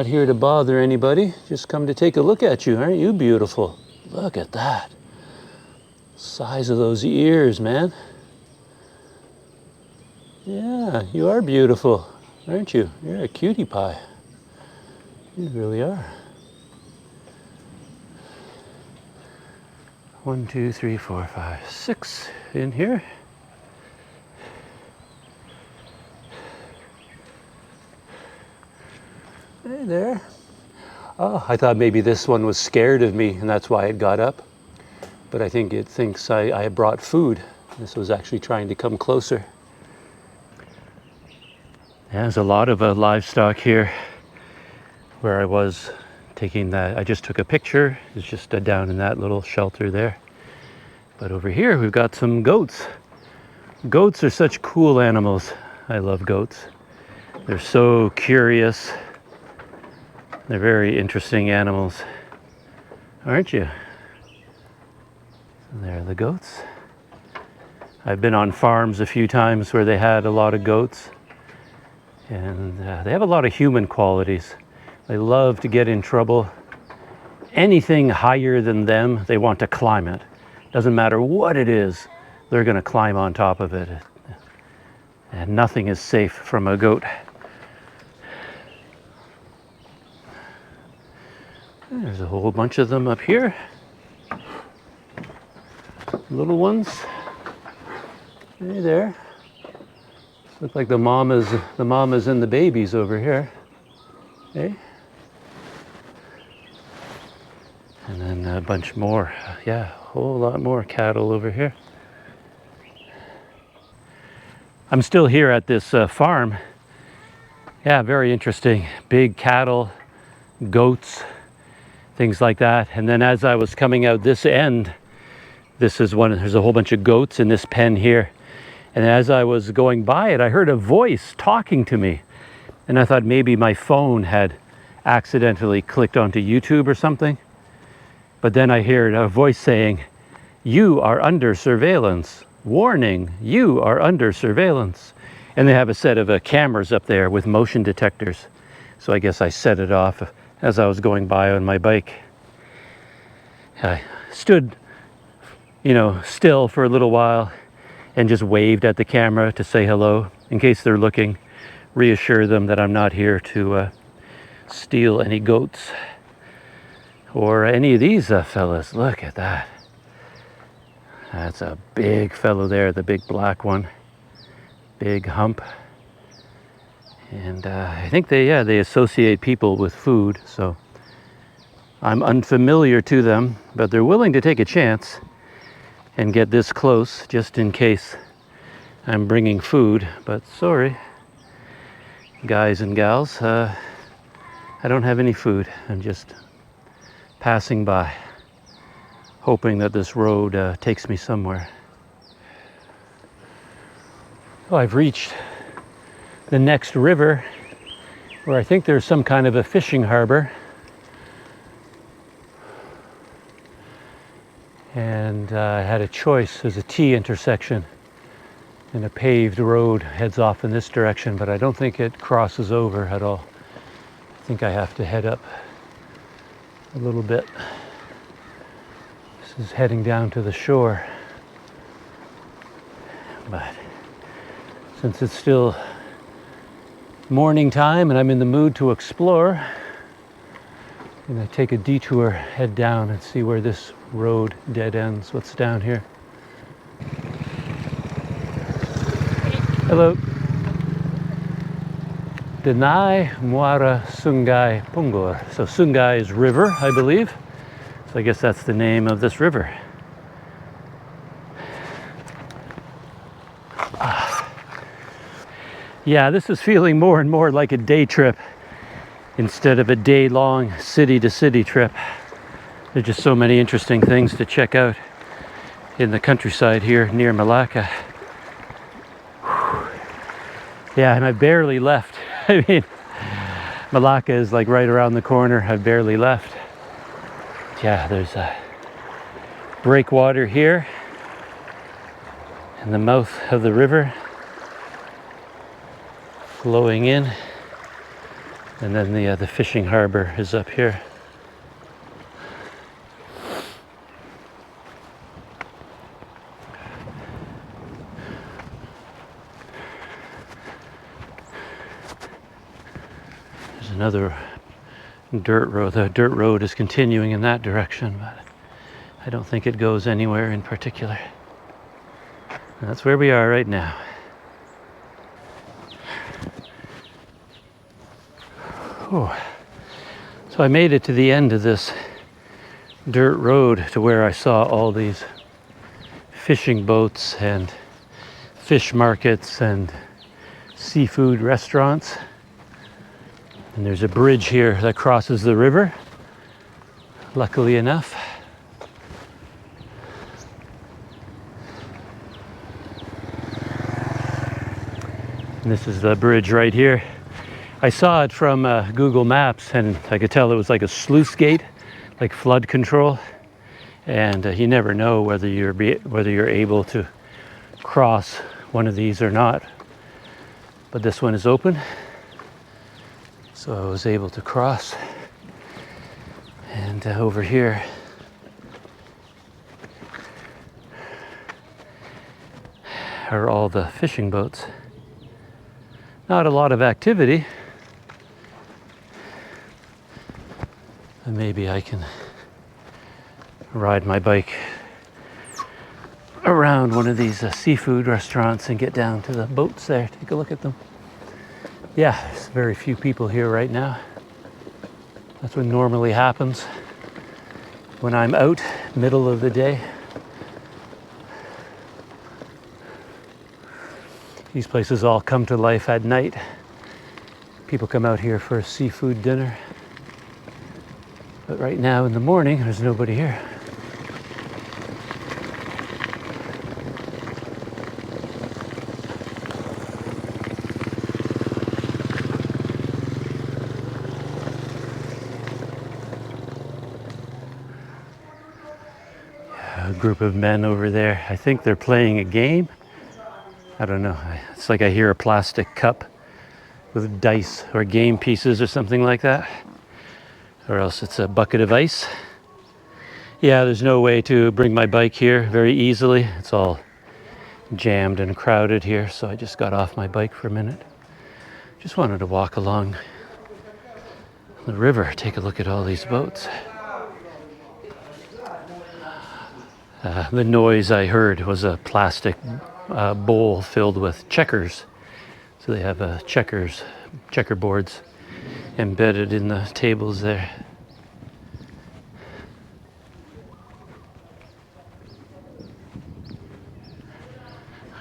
here to bother anybody. Just come to take a look at you. Aren't you beautiful? Look at that. Size of those ears, man. Yeah, you are beautiful, aren't you? You're a cutie pie. You really are. 1, 2, 3, 4, 5, 6 in here. Hey there. Oh, I thought maybe this one was scared of me and that's why it got up. But I think it thinks I brought food. This was actually trying to come closer. Yeah, there's a lot of livestock here where I was taking that. I just took a picture. It's just down in that little shelter there. But over here we've got some goats. Goats are such cool animals. I love goats. They're so curious. They're very interesting animals, aren't you? And there are the goats. I've been on farms a few times where they had a lot of goats. And they have a lot of human qualities. They love to get in trouble. Anything higher than them, they want to climb it. Doesn't matter what it is, they're going to climb on top of it. And nothing is safe from a goat. There's a whole bunch of them up here. Little ones. Hey there. Look like the mamas and the babies over here. Hey. And then a bunch more. Yeah, a whole lot more cattle over here. I'm still here at this farm. Yeah, very interesting. Big cattle, goats, things like that. And then as I was coming out this end, there's a whole bunch of goats in this pen here. And as I was going by it, I heard a voice talking to me. And I thought maybe my phone had accidentally clicked onto YouTube or something. But then I heard a voice saying, "You are under surveillance. Warning, you are under surveillance." And they have a set of cameras up there with motion detectors. So I guess I set it off as I was going by on my bike. I stood, still for a little while and just waved at the camera to say hello in case they're looking, reassure them that I'm not here to steal any goats or any of these fellas. Look at that. That's a big fellow there, the big black one. Big hump. And I think they associate people with food, so I'm unfamiliar to them, but they're willing to take a chance and get this close just in case I'm bringing food. But sorry, guys and gals, I don't have any food. I'm just passing by, hoping that this road takes me somewhere. Oh, I've reached the next river where I think there's some kind of a fishing harbor. And I had a choice. There's a T intersection and a paved road heads off in this direction, but I don't think it crosses over at all. I think I have to head up a little bit. This is heading down to the shore. But since it's still morning time and I'm in the mood to explore, I'm going to take a detour, head down and see where this road dead ends. What's down here? Hello. Denai Muara Sungai Punggor. So Sungai is river, I believe. So I guess that's the name of this river. Yeah, this is feeling more and more like a day trip instead of a day-long city-to-city trip. There's just so many interesting things to check out in the countryside here near Melaka. Yeah, and I barely left. I mean, Melaka is like right around the corner. I've barely left. Yeah, there's a breakwater here in the mouth of the river flowing in, and then the fishing harbor is up here. There's another dirt road. The dirt road is continuing in that direction, but I don't think it goes anywhere in particular. And that's where we are right now. Oh. So I made it to the end of this dirt road to where I saw all these fishing boats and fish markets and seafood restaurants. And there's a bridge here that crosses the river, luckily enough. And this is the bridge right here. I saw it from Google Maps, and I could tell it was like a sluice gate, like flood control. And you never know whether you're able to cross one of these or not. But this one is open, so I was able to cross. And over here are all the fishing boats. Not a lot of activity. And maybe I can ride my bike around one of these seafood restaurants and get down to the boats there, take a look at them. Yeah, there's very few people here right now. That's what normally happens when I'm out, middle of the day. These places all come to life at night. People come out here for a seafood dinner. But right now in the morning, there's nobody here. A group of men over there. I think they're playing a game. I don't know. It's like I hear a plastic cup with dice or game pieces or something like that. Or else it's a bucket of ice. Yeah, there's no way to bring my bike here very easily. It's all jammed and crowded here, so I just got off my bike for a minute. Just wanted to walk along the river, take a look at all these boats. The noise I heard was a plastic bowl filled with checkers. So they have checkerboards embedded in the tables there.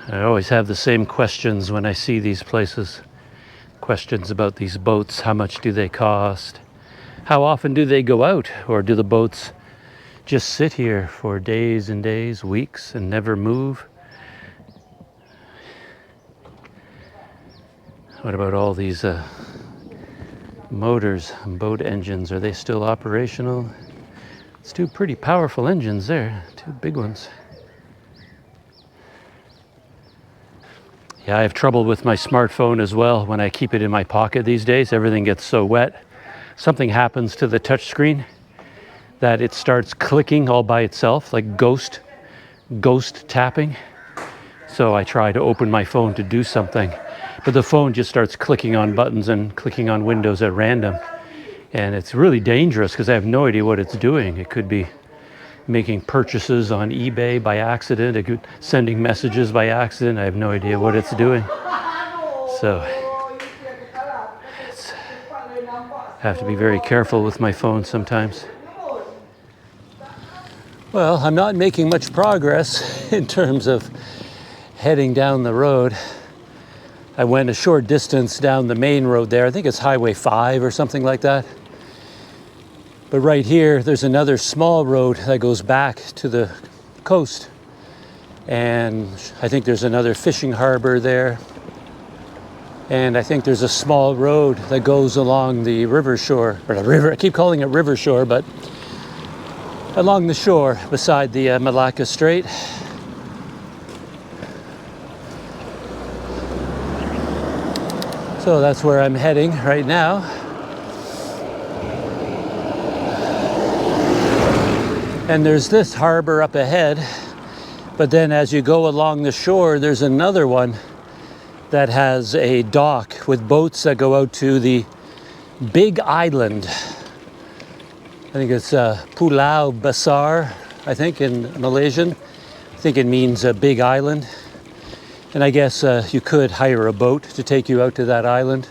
I always have the same questions when I see these places. Questions about these boats. How much do they cost? How often do they go out? Or do the boats just sit here for days and days, weeks, and never move? What about all these motors and boat engines? Are they still operational? It's two pretty powerful engines there, two big ones. Yeah, I have trouble with my smartphone as well. When I keep it in my pocket these days, everything gets so wet. Something happens to the touch screen that it starts clicking all by itself, like ghost tapping. So I try to open my phone to do something, but the phone just starts clicking on buttons and clicking on windows at random. And it's really dangerous because I have no idea what it's doing. It could be making purchases on eBay by accident. It could sending messages by accident. I have no idea what it's doing. So Have to be very careful with my phone sometimes. Well, I'm not making much progress in terms of heading down the road. I went a short distance down the main road there. I think it's Highway 5 or something like that. But right here, there's another small road that goes back to the coast. And I think there's another fishing harbor there. And I think there's a small road that goes along the river shore, or the river, I keep calling it river shore, but along the shore beside the Melaka Strait. So that's where I'm heading right now. And there's this harbor up ahead, but then as you go along the shore, there's another one that has a dock with boats that go out to the big island. I think it's Pulau Besar, I think, in Malaysian. I think it means a big island. And I guess you could hire a boat to take you out to that island.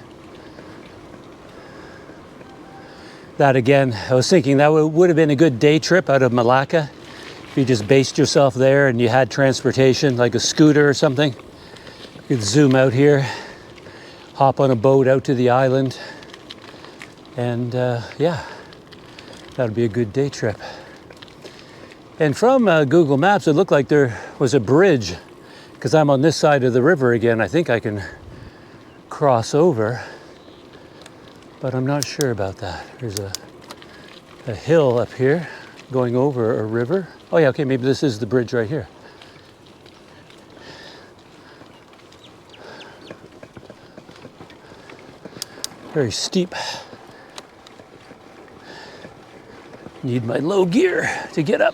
That again, I was thinking that would have been a good day trip out of Melaka. If you just based yourself there and you had transportation, like a scooter or something. You could zoom out here, hop on a boat out to the island, and yeah, that would be a good day trip. And from Google Maps, it looked like there was a bridge, because I'm on this side of the river again. I think I can cross over, but I'm not sure about that. There's a hill up here going over a river. Oh yeah, okay, maybe this is the bridge right here. Very steep. Need my low gear to get up.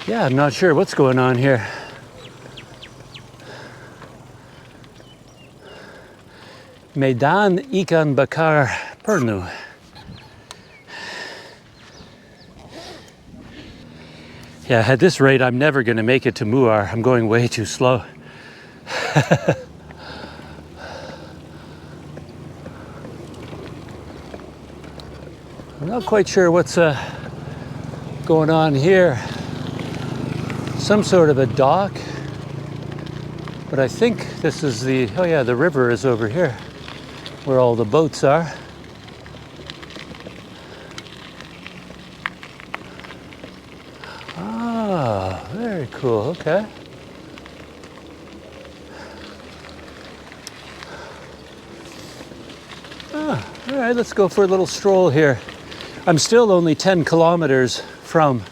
Yeah, I'm not sure what's going on here. Medan ikan bakar penuh. Yeah, at this rate, I'm never going to make it to Muar. I'm going way too slow. I'm not quite sure what's going on here. Some sort of a dock, but I think this is the, oh yeah, the river is over here where all the boats are. Ah, very cool, okay. Ah, all right, let's go for a little stroll here. I'm still only 10 kilometers from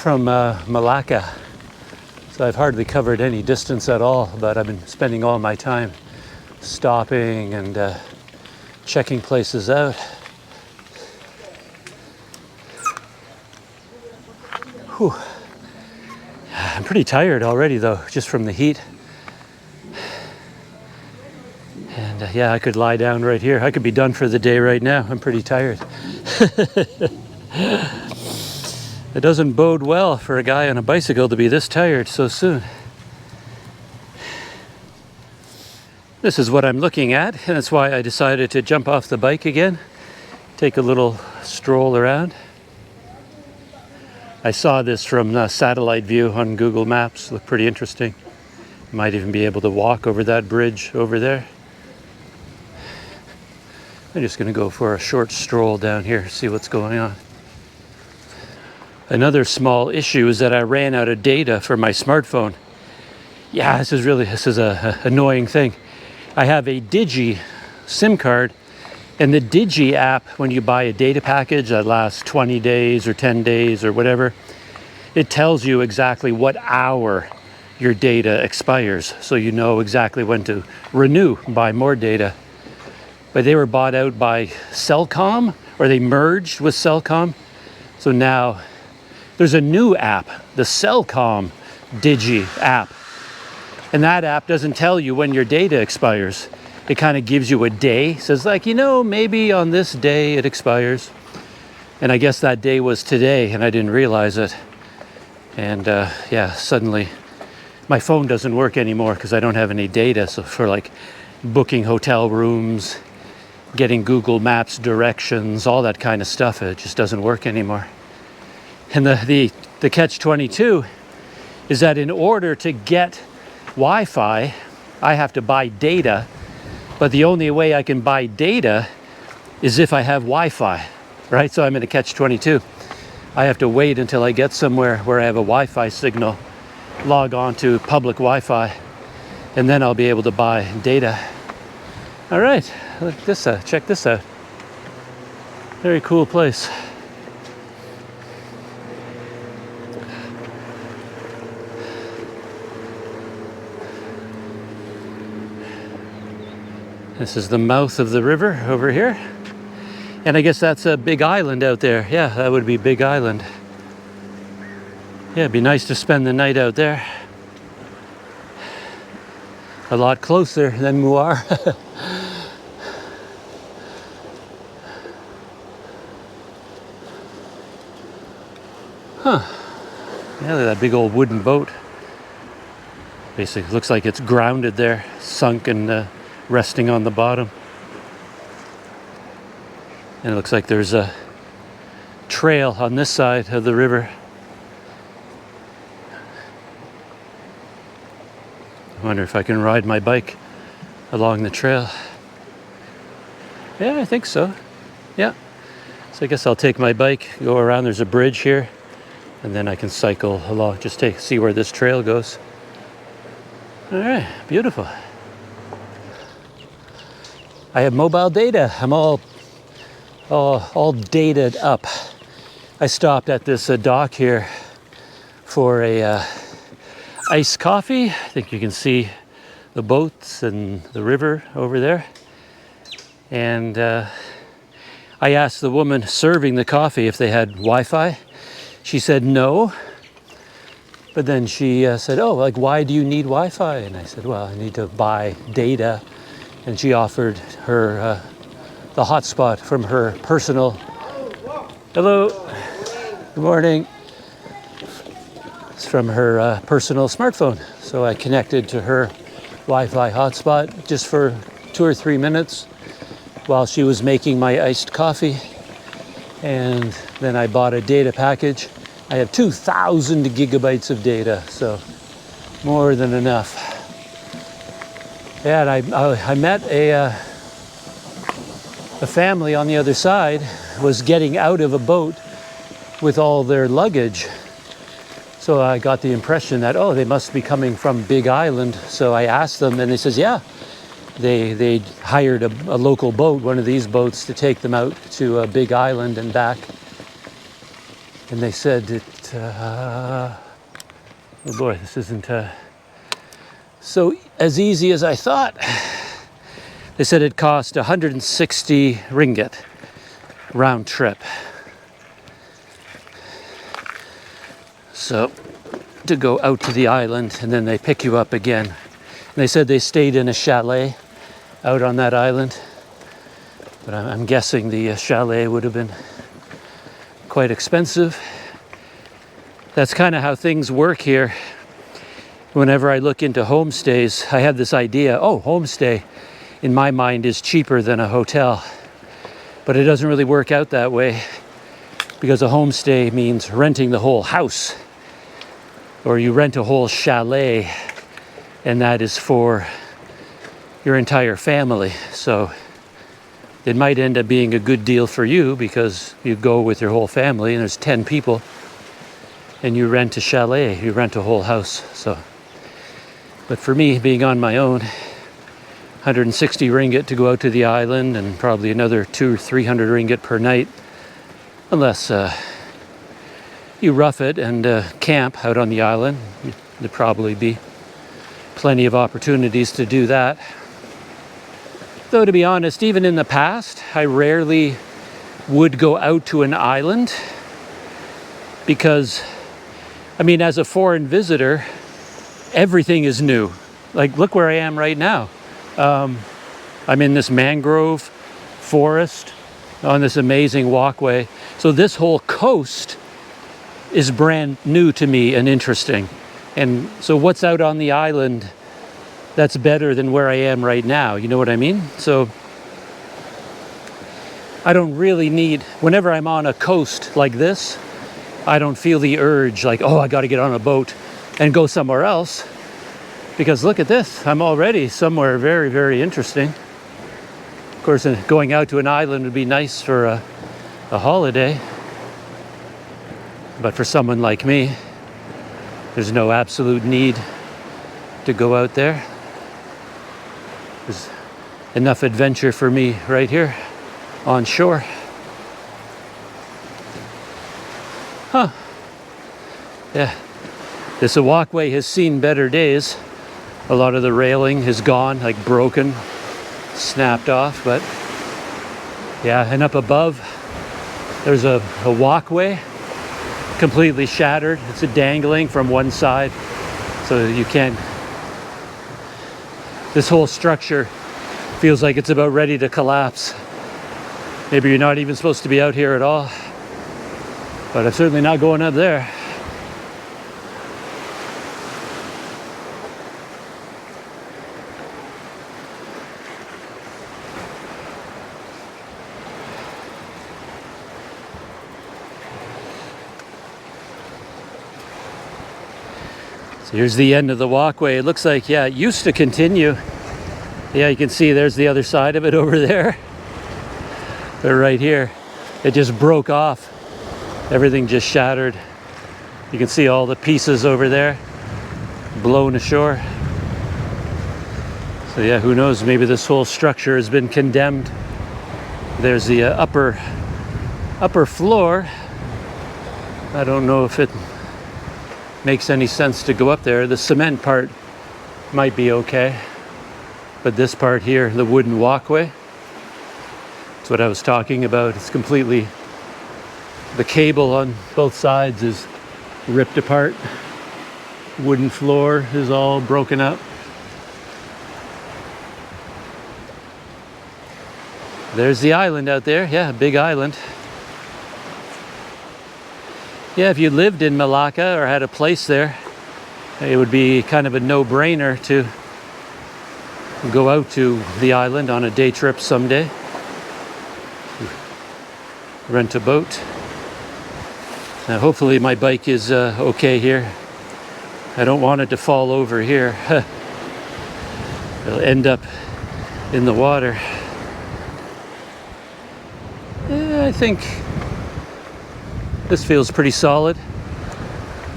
Melaka. So I've hardly covered any distance at all, but I've been spending all my time stopping and checking places out. Whew. I'm pretty tired already though, just from the heat. And yeah, I could lie down right here. I could be done for the day right now. I'm pretty tired. It doesn't bode well for a guy on a bicycle to be this tired so soon. This is what I'm looking at, and that's why I decided to jump off the bike again, take a little stroll around. I saw this from satellite view on Google Maps. Looked pretty interesting. Might even be able to walk over that bridge over there. I'm just going to go for a short stroll down here, see what's going on. Another small issue is that I ran out of data for my smartphone. Yeah, this is a annoying thing. I have a Digi SIM card, and the Digi app, when you buy a data package that lasts 20 days or 10 days or whatever, it tells you exactly what hour your data expires, so you know exactly when to renew, buy more data. But they were bought out by Cellcom, or they merged with Cellcom, so now there's a new app, the Cellcom Digi app. And that app doesn't tell you when your data expires. It kind of gives you a day. Says like, you know, maybe on this day it expires. And I guess that day was today, and I didn't realize it. And yeah, suddenly my phone doesn't work anymore because I don't have any data. So for like booking hotel rooms, getting Google Maps directions, all that kind of stuff, it just doesn't work anymore. And the catch-22 is that in order to get Wi-Fi, I have to buy data. But the only way I can buy data is if I have Wi-Fi, right? So I'm in a catch-22. I have to wait until I get somewhere where I have a Wi-Fi signal, log on to public Wi-Fi, and then I'll be able to buy data. All right, look at this out. Check this out. Very cool place. This is the mouth of the river over here. And I guess that's a big island out there. Yeah, that would be Big Island. Yeah, it'd be nice to spend the night out there. A lot closer than Muar. Huh. Yeah, look at that big old wooden boat. Basically, looks like it's grounded there, sunk and resting on the bottom. And it looks like there's a trail on this side of the river. I wonder if I can ride my bike along the trail. Yeah, I think so. Yeah. So I guess I'll take my bike, go around. There's a bridge here, and then I can cycle along, just see where this trail goes. All right, beautiful. I have mobile data. I'm all dated up. I stopped at this dock here for a iced coffee. I think you can see the boats and the river over there. And I asked the woman serving the coffee if they had Wi-Fi. She said no. But then she said, oh, like, why do you need Wi-Fi? And I said, well, I need to buy data. And she offered her the hotspot from her personal. Hello. Good morning. It's from her personal smartphone. So I connected to her Wi-Fi hotspot just for 2 or 3 minutes while she was making my iced coffee. And then I bought a data package. I have 2,000 gigabytes of data, so more than enough. Yeah, and I met a family on the other side was getting out of a boat with all their luggage. So I got the impression that, oh, they must be coming from Big Island. So I asked them, and they says, yeah, they hired a local boat, one of these boats, to take them out to Big Island and back. And they said that, oh boy, this isn't so as easy as I thought. They said it cost 160 ringgit round trip. So to go out to the island, and then they pick you up again. And they said they stayed in a chalet out on that island. But I'm guessing the chalet would have been quite expensive. That's kind of how things work here. Whenever I look into homestays, I have this idea, oh, homestay in my mind is cheaper than a hotel. But it doesn't really work out that way, because a homestay means renting the whole house, or you rent a whole chalet, and that is for your entire family. So it might end up being a good deal for you because you go with your whole family and there's 10 people and you rent a chalet, you rent a whole house. So, but for me, being on my own, 160 ringgit to go out to the island, and probably another 200 or 300 ringgit per night, unless you rough it and camp out on the island. There'd probably be plenty of opportunities to do that. Though, to be honest, even in the past, I rarely would go out to an island because, I mean, as a foreign visitor, everything is new. Like, look where I am right now. I'm in this mangrove forest, on this amazing walkway. So this whole coast is brand new to me and interesting. And so what's out on the island that's better than where I am right now? You know what I mean? So I don't really need, whenever I'm on a coast like this, I don't feel the urge like, oh, I got to get on a boat and go somewhere else. Because look at this, I'm already somewhere very, very interesting. Of course, going out to an island would be nice for a holiday. But for someone like me, there's no absolute need to go out there. There's enough adventure for me right here on shore. Huh. Yeah. This walkway has seen better days. A lot of the railing is gone, like broken, snapped off, but yeah, and up above there's a walkway completely shattered. It's dangling from one side, so you can't, this whole structure feels like it's about ready to collapse. Maybe you're not even supposed to be out here at all, but I'm certainly not going up there. Here's the end of the walkway. It looks like, yeah, it used to continue. Yeah, you can see there's the other side of it over there. But right here, it just broke off. Everything just shattered. You can see all the pieces over there blown ashore. So yeah, who knows? Maybe this whole structure has been condemned. There's the upper floor. I don't know if it makes any sense to go up there. The cement part might be okay, but this part here, the wooden walkway, that's what I was talking about. It's completely, the cable on both sides is ripped apart. Wooden floor is all broken up. There's the island out there. Yeah, a big island. Yeah, if you lived in Melaka or had a place there, it would be kind of a no-brainer to go out to the island on a day trip someday. Rent a boat. Now, hopefully my bike is okay here. I don't want it to fall over here. It'll end up in the water. Yeah, I think this feels pretty solid.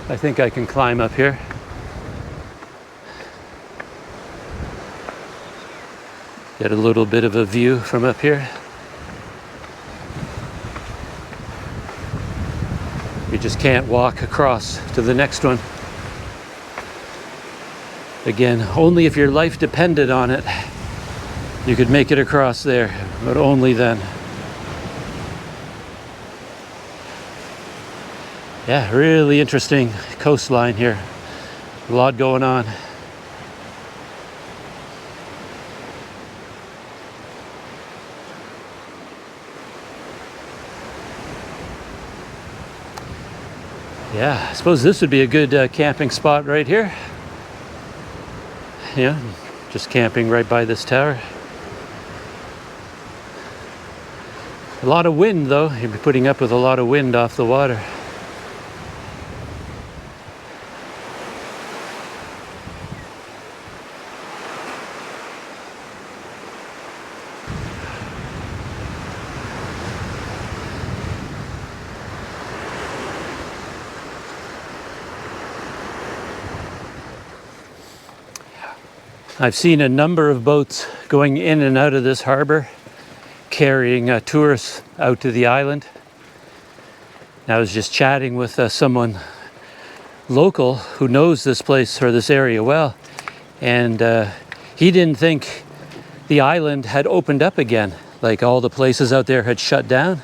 I think I can climb up here. Get a little bit of a view from up here. You just can't walk across to the next one. Again, only if your life depended on it, you could make it across there, but only then. Yeah, really interesting coastline here. A lot going on. Yeah, I suppose this would be a good camping spot right here. Yeah, just camping right by this tower. A lot of wind though. You'd be putting up with a lot of wind off the water. I've seen a number of boats going in and out of this harbor, carrying tourists out to the island. I was just chatting with someone local who knows this place or this area well, and he didn't think the island had opened up again, like all the places out there had shut down.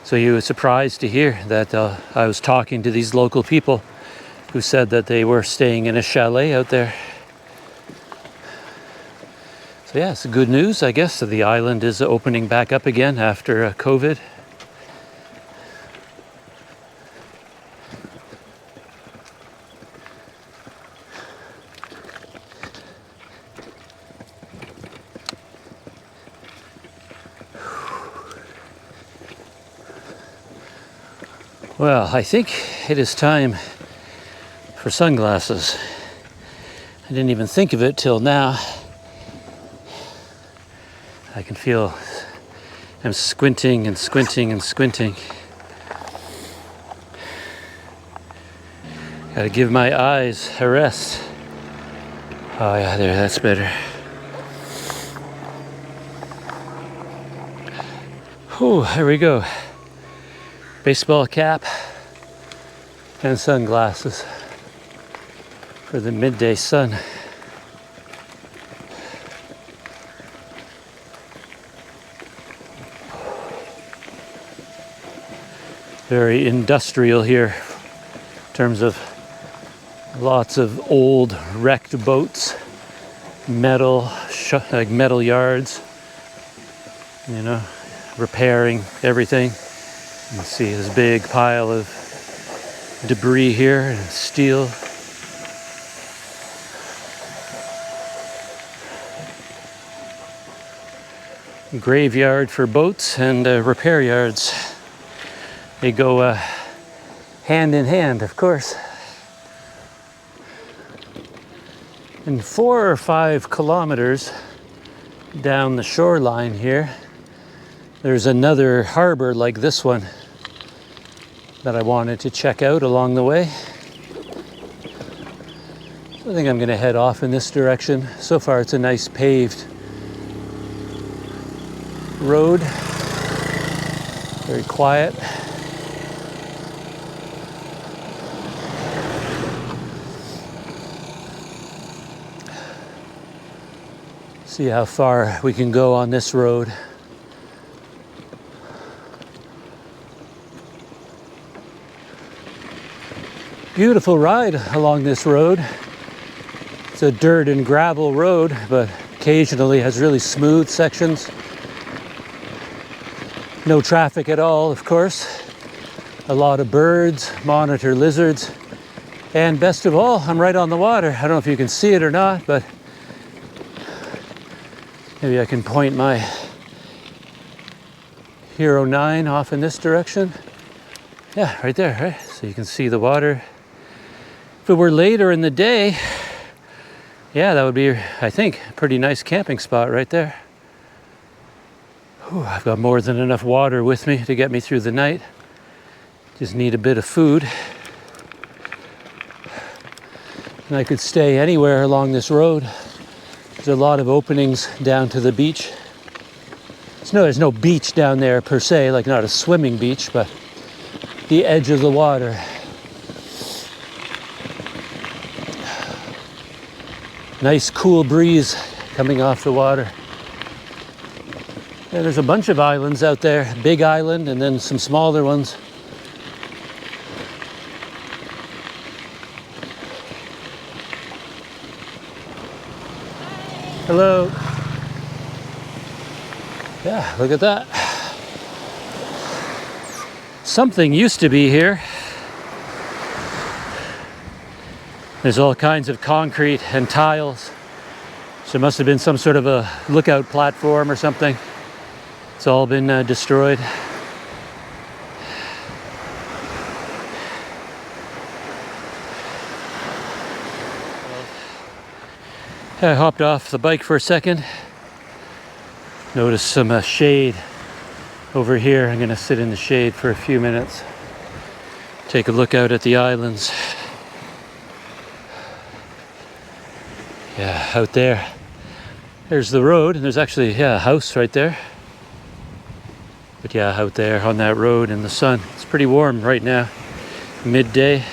So he was surprised to hear that I was talking to these local people who said that they were staying in a chalet out there. So yeah, it's good news, I guess. So the island is opening back up again after COVID. Well, I think it is time for sunglasses. I didn't even think of it till now. I can feel I'm squinting and squinting and squinting. Gotta give my eyes a rest. Oh yeah, there, that's better. Whew, here we go. Baseball cap and sunglasses for the midday sun. Very industrial here in terms of lots of old wrecked boats, metal yards, you know, repairing everything. You can see this big pile of debris here and steel. Graveyard for boats and repair yards. They go hand in hand, of course. And 4 or 5 kilometers down the shoreline here, there's another harbor like this one that I wanted to check out along the way. So I think I'm going to head off in this direction. So far it's a nice paved road, very quiet. See how far we can go on this road. Beautiful ride along this road. It's a dirt and gravel road, but occasionally has really smooth sections. No traffic at all, of course. A lot of birds, monitor lizards, and best of all, I'm right on the water. I don't know if you can see it or not, but maybe I can point my Hero 9 off in this direction. Yeah, right there, right? So you can see the water. If it were later in the day, yeah, that would be, I think, a pretty nice camping spot right there. Whew, I've got more than enough water with me to get me through the night. Just need a bit of food. And I could stay anywhere along this road. There's a lot of openings down to the beach. There's no beach down there per se, like not a swimming beach, but the edge of the water. Nice cool breeze coming off the water. Yeah, there's a bunch of islands out there, big island and then some smaller ones. Hello. Yeah, look at that. Something used to be here. There's all kinds of concrete and tiles. So it must have been some sort of a lookout platform or something. It's all been destroyed. I hopped off the bike for a second. Noticed some shade over here. I'm gonna sit in the shade for a few minutes. Take a look out at the islands. Yeah, out there. There's the road, and there's actually, yeah, a house right there. But yeah, out there on that road in the sun. It's pretty warm right now, midday.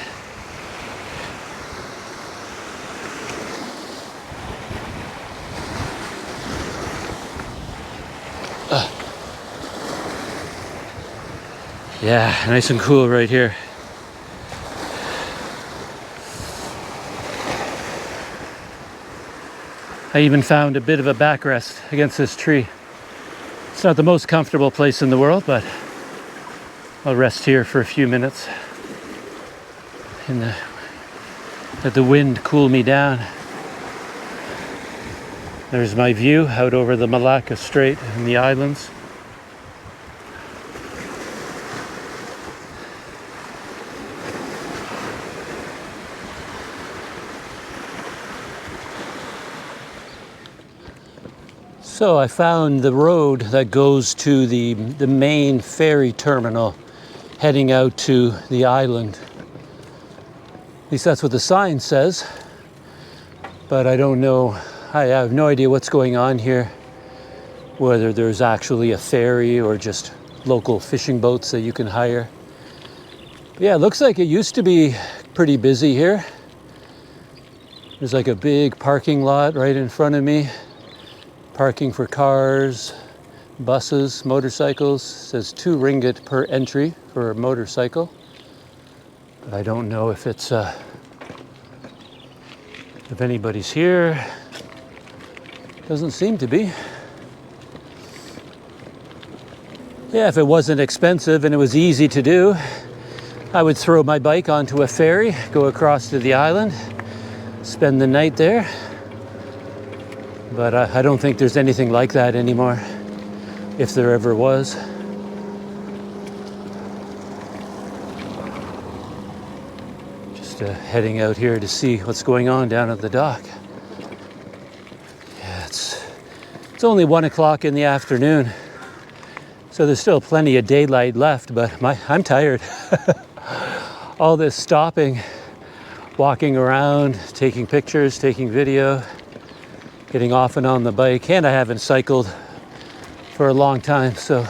Yeah, nice and cool right here. I even found a bit of a backrest against this tree. It's not the most comfortable place in the world, but I'll rest here for a few minutes and let the wind cool me down. There's my view out over the Melaka Strait and the islands. So I found the road that goes to the main ferry terminal heading out to the island. At least that's what the sign says, but I don't know. I have no idea what's going on here, whether there's actually a ferry or just local fishing boats that you can hire. But yeah, it looks like it used to be pretty busy here. There's like a big parking lot right in front of me. Parking for cars, buses, motorcycles. It says 2 ringgit per entry for a motorcycle. But I don't know if it's if anybody's here. Doesn't seem to be. Yeah, if it wasn't expensive and it was easy to do, I would throw my bike onto a ferry, go across to the island, spend the night there. But I don't think there's anything like that anymore, if there ever was. Just heading out here to see what's going on down at the dock. Yeah, it's only 1 o'clock in the afternoon, so there's still plenty of daylight left, but I'm tired. All this stopping, walking around, taking pictures, taking video, getting off and on the bike, and I haven't cycled for a long time, so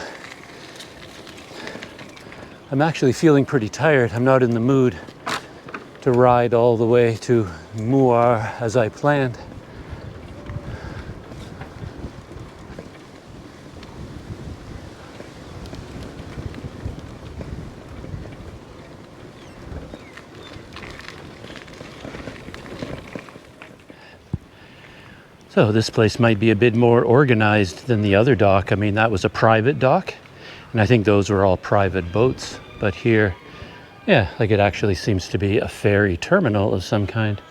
I'm actually feeling pretty tired. I'm not in the mood to ride all the way to Muar as I planned. So this place might be a bit more organized than the other dock. I mean, that was a private dock, and I think those were all private boats. But here, yeah, like it actually seems to be a ferry terminal of some kind.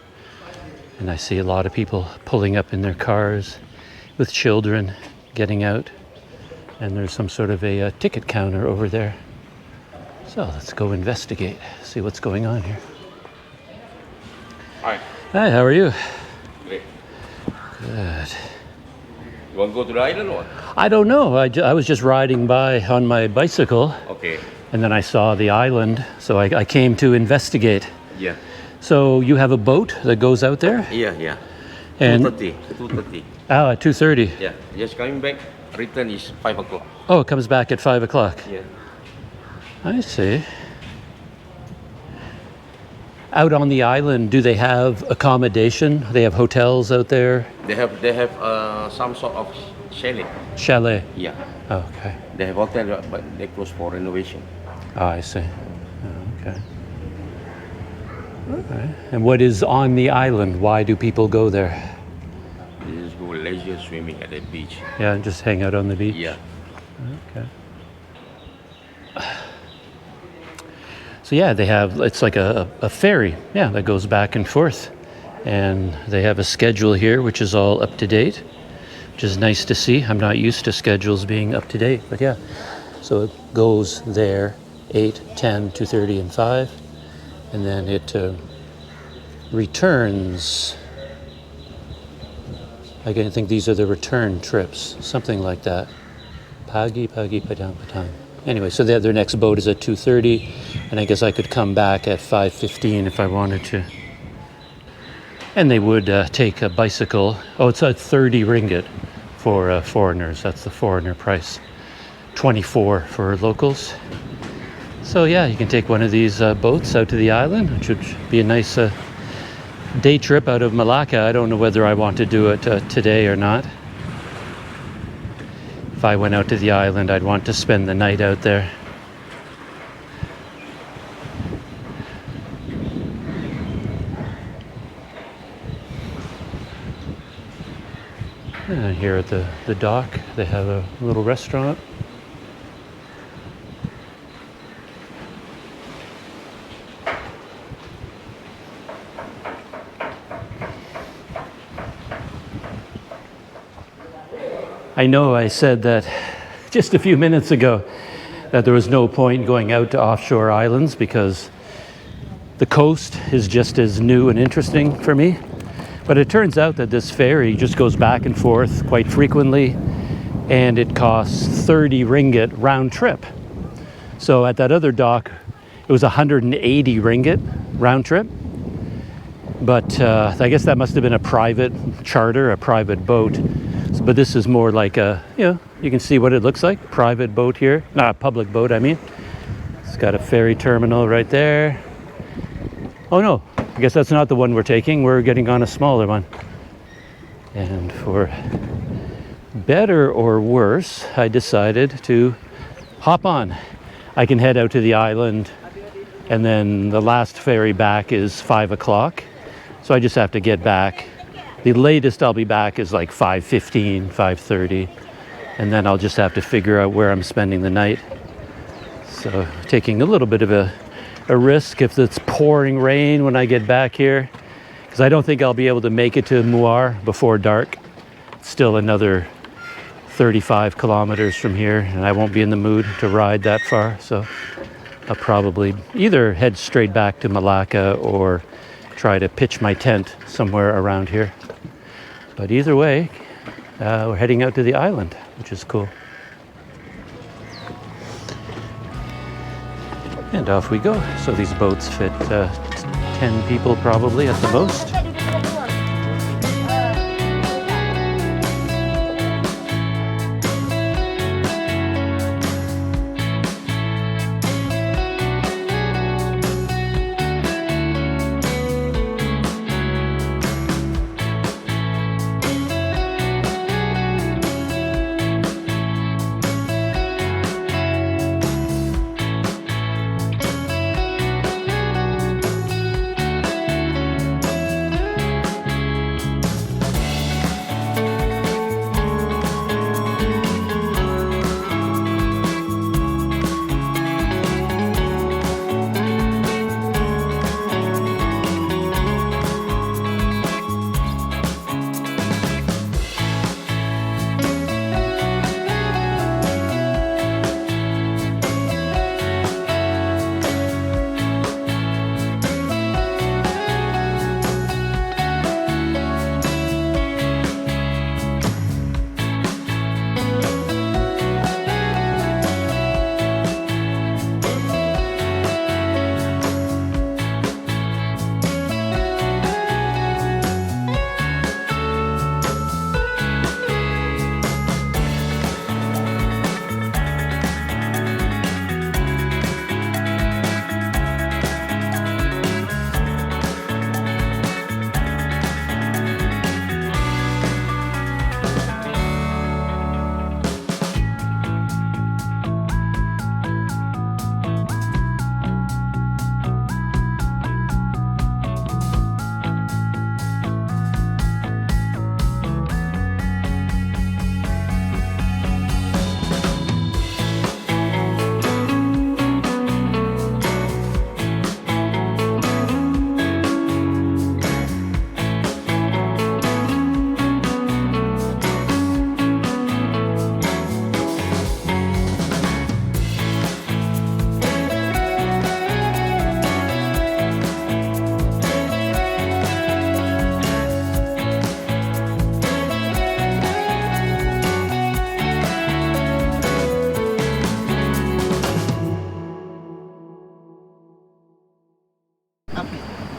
And I see a lot of people pulling up in their cars with children getting out. And there's some sort of a ticket counter over there. So let's go investigate, see what's going on here. Hi. Hi, how are you? Great. Good. You want to go to the island or what? I don't know. I was just riding by on my bicycle. Okay. And then I saw the island, so I came to investigate. Yeah. So you have a boat that goes out there? Yeah. And 2:30. at 2:30. Yeah. Just coming back. Return is 5 o'clock. Oh, it comes back at 5 o'clock. Yeah. I see. Out on the island, do they have accommodation? They have hotels out there? They have some sort of chalet. Chalet? Yeah. Oh, okay. They have hotel, but they close for renovation. Oh, I see. Oh, okay. All right. And what is on the island? Why do people go there? They just go leisure swimming at the beach. Yeah, just hang out on the beach? Yeah. Okay. So yeah, they have, it's like a ferry, yeah, that goes back and forth. And they have a schedule here, which is all up to date, which is nice to see. I'm not used to schedules being up to date, but yeah. So it goes there, 8, 10, 2:30, and 5. And then it returns. I think these are the return trips, something like that. Pagi, padang, patang. Anyway, so their next boat is at 2:30, and I guess I could come back at 5:15 if I wanted to. And they would take a bicycle. Oh, it's at 30 ringgit for foreigners. That's the foreigner price. 24 for locals. So yeah, you can take one of these boats out to the island, which would be a nice day trip out of Melaka. I don't know whether I want to do it today or not. If I went out to the island, I'd want to spend the night out there. And here at the dock, they have a little restaurant. I know I said that just a few minutes ago that there was no point going out to offshore islands because the coast is just as new and interesting for me. But it turns out that this ferry just goes back and forth quite frequently, and it costs 30 ringgit round trip. So at that other dock, it was 180 ringgit round trip. But I guess that must have been a private charter, a private boat. But this is more like a, you can see what it looks like. Private boat here, not a public boat, I mean. It's got a ferry terminal right there. Oh no, I guess that's not the one we're taking. We're getting on a smaller one. And for better or worse, I decided to hop on. I can head out to the island, and then the last ferry back is 5 o'clock. So I just have to get back. The latest I'll be back is like 5:15, 5:30. And then I'll just have to figure out where I'm spending the night. So taking a little bit of a risk if it's pouring rain when I get back here, because I don't think I'll be able to make it to Muar before dark. It's still another 35 kilometers from here, and I won't be in the mood to ride that far. So I'll probably either head straight back to Melaka or try to pitch my tent somewhere around here. But either way, we're heading out to the island, which is cool. And off we go. So these boats fit 10 people probably at the most.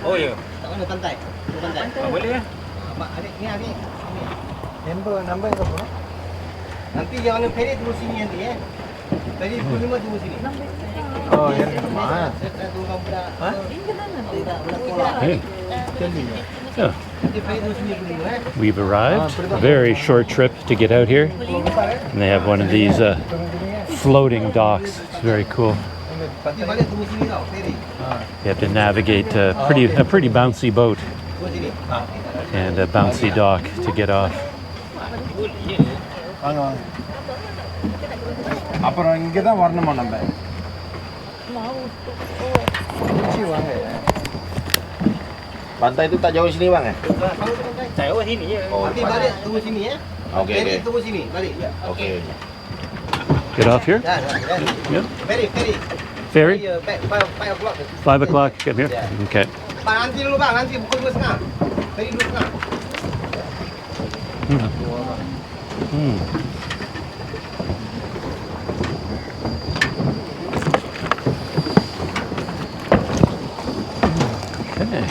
Oh ya. Tak mana pantai. Pantai. Boleh ya? Adik ni. Number kau apa? Nanti jangan ferry terus sini nanti ya. Ferry 25 terus sini. Oh ya. Mana? Saya tunggu budak. Ha? Hey. Yeah. Nanti ferry terus sini dulu eh. We've arrived. A very short trip to get out here. And they have one of these floating docks. It's very cool. Nanti balik terus sini tau ferry. You have to navigate a pretty bouncy boat Terus sini. and a bouncy dock to get off. வாங்க வாங்க அப்புறம் இங்கே தான் வரணுமா நம்ம Kunci வாங்க Pantai itu tak jauh sini bang ya? Jauh sini ya. Nanti balik tunggu sini ya. Oke, Ferry oke. tunggu sini balik. Oke. Get off here? Ya, ya. Yep. Ferry. Ferry? 5 o'clock. 5 o'clock, get here? Yeah. Okay. Bang, nanti dulu bang, nanti pukul 2:30. Ferry 2:30. Hmm. Okay.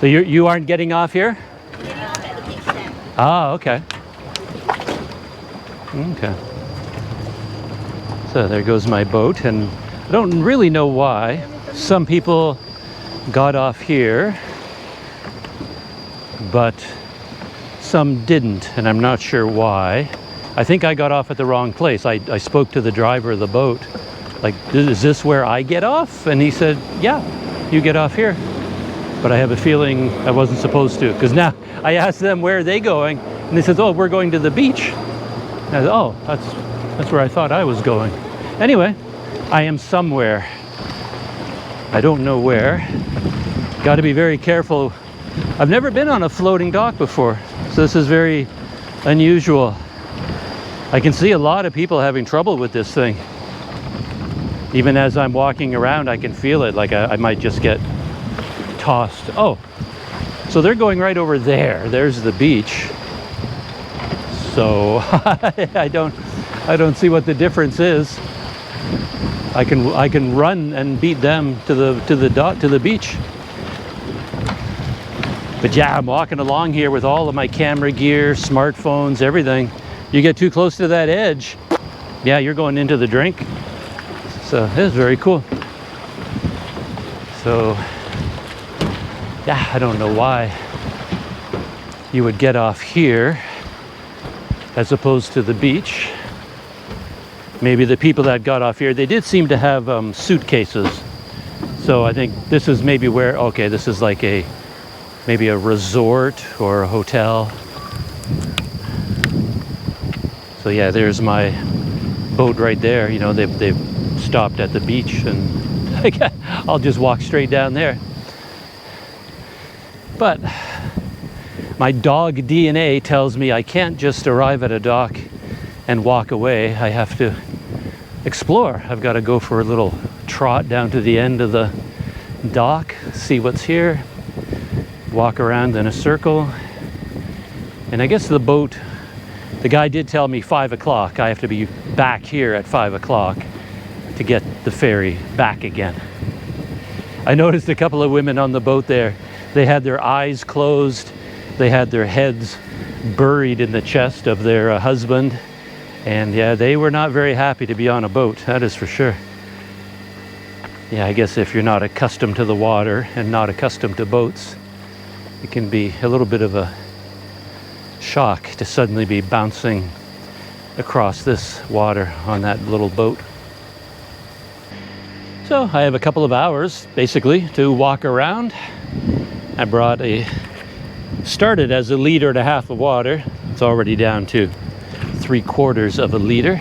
So you aren't getting off here? Ah, okay. Okay. So there goes my boat, and I don't really know why. Some people got off here, but some didn't, and I'm not sure why. I think I got off at the wrong place. I spoke to the driver of the boat, like, is this where I get off? And he said, yeah, you get off here. But I have a feeling I wasn't supposed to, because now I asked them where are they going, and they said, oh, we're going to the beach. And I said, oh, that's where I thought I was going. Anyway, I am somewhere. I don't know where. Got to be very careful. I've never been on a floating dock before, so this is very unusual. I can see a lot of people having trouble with this thing. Even as I'm walking around, I can feel it, like I might just get tossed. Oh, so they're going right over there. There's the beach. So I don't see what the difference is. I can run and beat them to the beach. But yeah, I'm walking along here with all of my camera gear, smartphones, everything. You get too close to that edge, yeah, you're going into the drink. So this is very cool. So yeah, I don't know why you would get off here as opposed to the beach. Maybe the people that got off here, they did seem to have suitcases. So I think this is maybe where, okay, this is like maybe a resort or a hotel. So yeah, there's my boat right there. You know, they've stopped at the beach, and I'll just walk straight down there. But my dog DNA tells me I can't just arrive at a dock and walk away. I have to explore. I've got to go for a little trot down to the end of the dock, see what's here, walk around in a circle. And I guess the boat, the guy did tell me 5 o'clock. I have to be back here at 5 o'clock to get the ferry back again. I noticed a couple of women on the boat there. They had their eyes closed. They had their heads buried in the chest of their husband. And yeah, they were not very happy to be on a boat, that is for sure. Yeah, I guess if you're not accustomed to the water and not accustomed to boats, it can be a little bit of a shock to suddenly be bouncing across this water on that little boat. So I have a couple of hours basically to walk around. I brought started as a liter and a half of water. It's already down to 3/4 of a liter.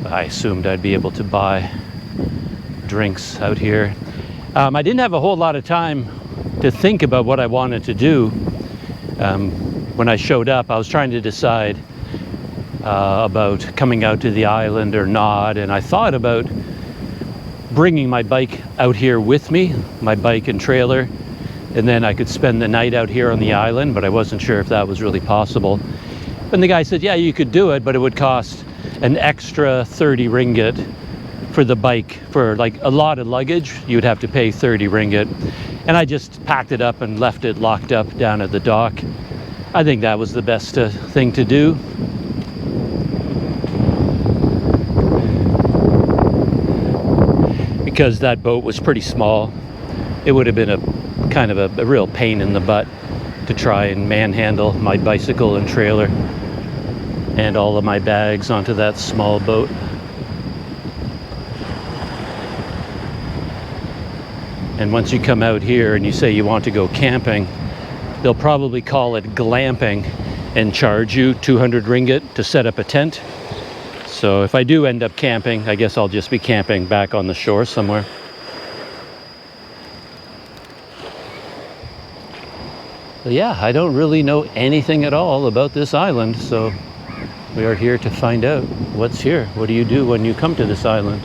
I assumed I'd be able to buy drinks out here. I didn't have a whole lot of time to think about what I wanted to do. When I showed up, I was trying to decide about coming out to the island or not, and I thought about bringing my bike out here with me, my bike and trailer, and then I could spend the night out here on the island, but I wasn't sure if that was really possible. And the guy said, yeah, you could do it, but it would cost an extra 30 ringgit for the bike. For like a lot of luggage, you'd have to pay 30 ringgit. And I just packed it up and left it locked up down at the dock. I think that was the best thing to do. Because that boat was pretty small, it would have been a kind of a real pain in the butt to try and manhandle my bicycle and trailer and all of my bags onto that small boat. And once you come out here and you say you want to go camping, they'll probably call it glamping, and charge you 200 ringgit to set up a tent. So if I do end up camping, I guess I'll just be camping back on the shore somewhere. But yeah, I don't really know anything at all about this island, so we are here to find out what's here. What do you do when you come to this island?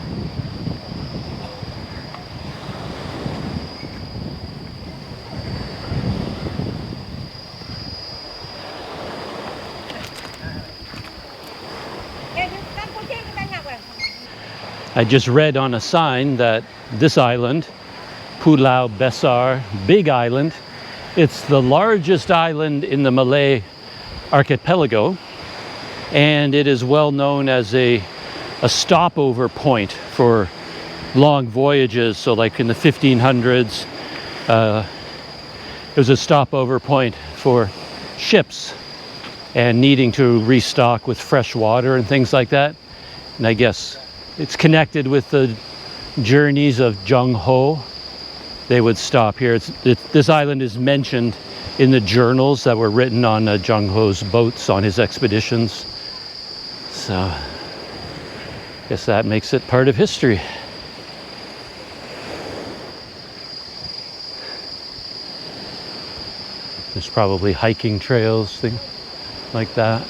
I just read on a sign that this island, Pulau Besar, Big Island, it's the largest island in the Malay archipelago, and it is well known as a stopover point for long voyages. So like in the 1500s, it was a stopover point for ships and needing to restock with fresh water and things like that. And I guess it's connected with the journeys of Jung Ho. They would stop here. This island is mentioned in the journals that were written on Jung Ho's boats on his expeditions. So I guess that makes it part of history. There's probably hiking trails, things like that.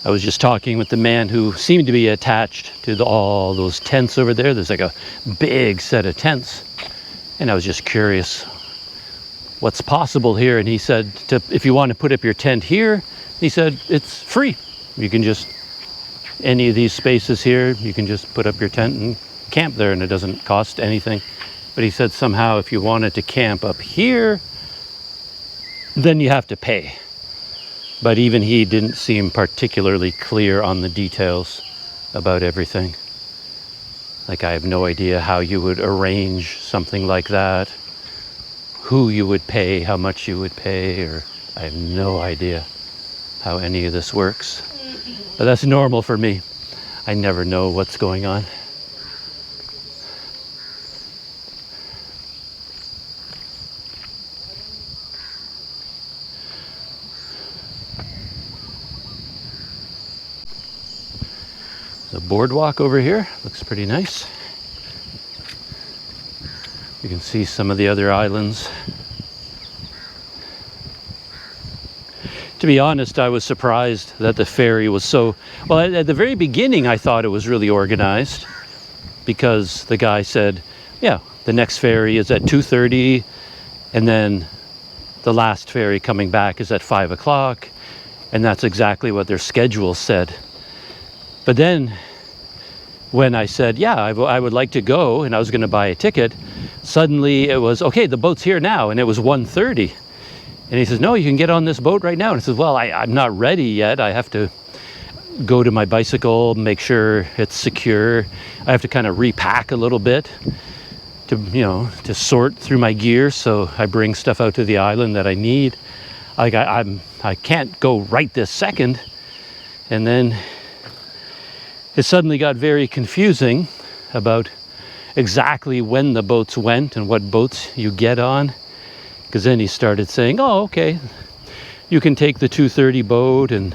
I was just talking with the man who seemed to be attached to all those tents over there. There's like a big set of tents. And I was just curious what's possible here. And he said, if you want to put up your tent here, he said, it's free. You can just, any of these spaces here, you can just put up your tent and camp there, and it doesn't cost anything. But he said somehow if you wanted to camp up here, then you have to pay. But even he didn't seem particularly clear on the details about everything. Like, I have no idea how you would arrange something like that, who you would pay, how much you would pay, or I have no idea how any of this works. But that's normal for me. I never know what's going on. The boardwalk over here looks pretty nice. You can see some of the other islands. To be honest, I was surprised that the ferry was so... Well, at the very beginning, I thought it was really organized because the guy said, yeah, the next ferry is at 2:30, and then the last ferry coming back is at 5 o'clock, and that's exactly what their schedule said. But then when I said, yeah, I would like to go, and I was going to buy a ticket, suddenly it was, okay, the boat's here now, and it was 1:30. And he says, no, you can get on this boat right now. And I says, well, I'm not ready yet. I have to go to my bicycle, make sure it's secure. I have to kind of repack a little bit to, to sort through my gear. So I bring stuff out to the island that I need. Like I can't go right this second. And then it suddenly got very confusing about exactly when the boats went and what boats you get on. Because then he started saying, oh, okay, you can take the 2:30 boat. And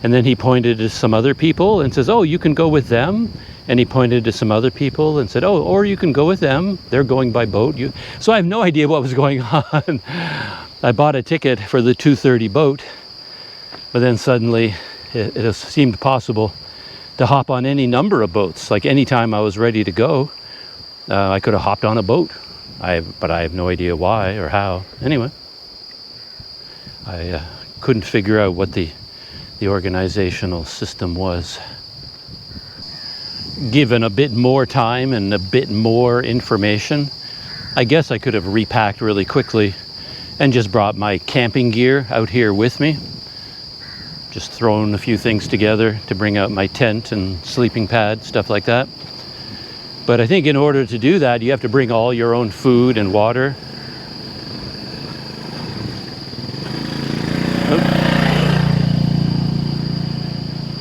then he pointed to some other people and says, oh, you can go with them. And he pointed to some other people and said, oh, or you can go with them. They're going by boat. So I have no idea what was going on. I bought a ticket for the 2:30 boat. But then suddenly it seemed possible to hop on any number of boats. Like anytime I was ready to go, I could have hopped on a boat. But I have no idea why or how. Anyway, I couldn't figure out what the organizational system was. Given a bit more time and a bit more information, I guess I could have repacked really quickly and just brought my camping gear out here with me. Just thrown a few things together to bring out my tent and sleeping pad, stuff like that. But I think in order to do that, you have to bring all your own food and water.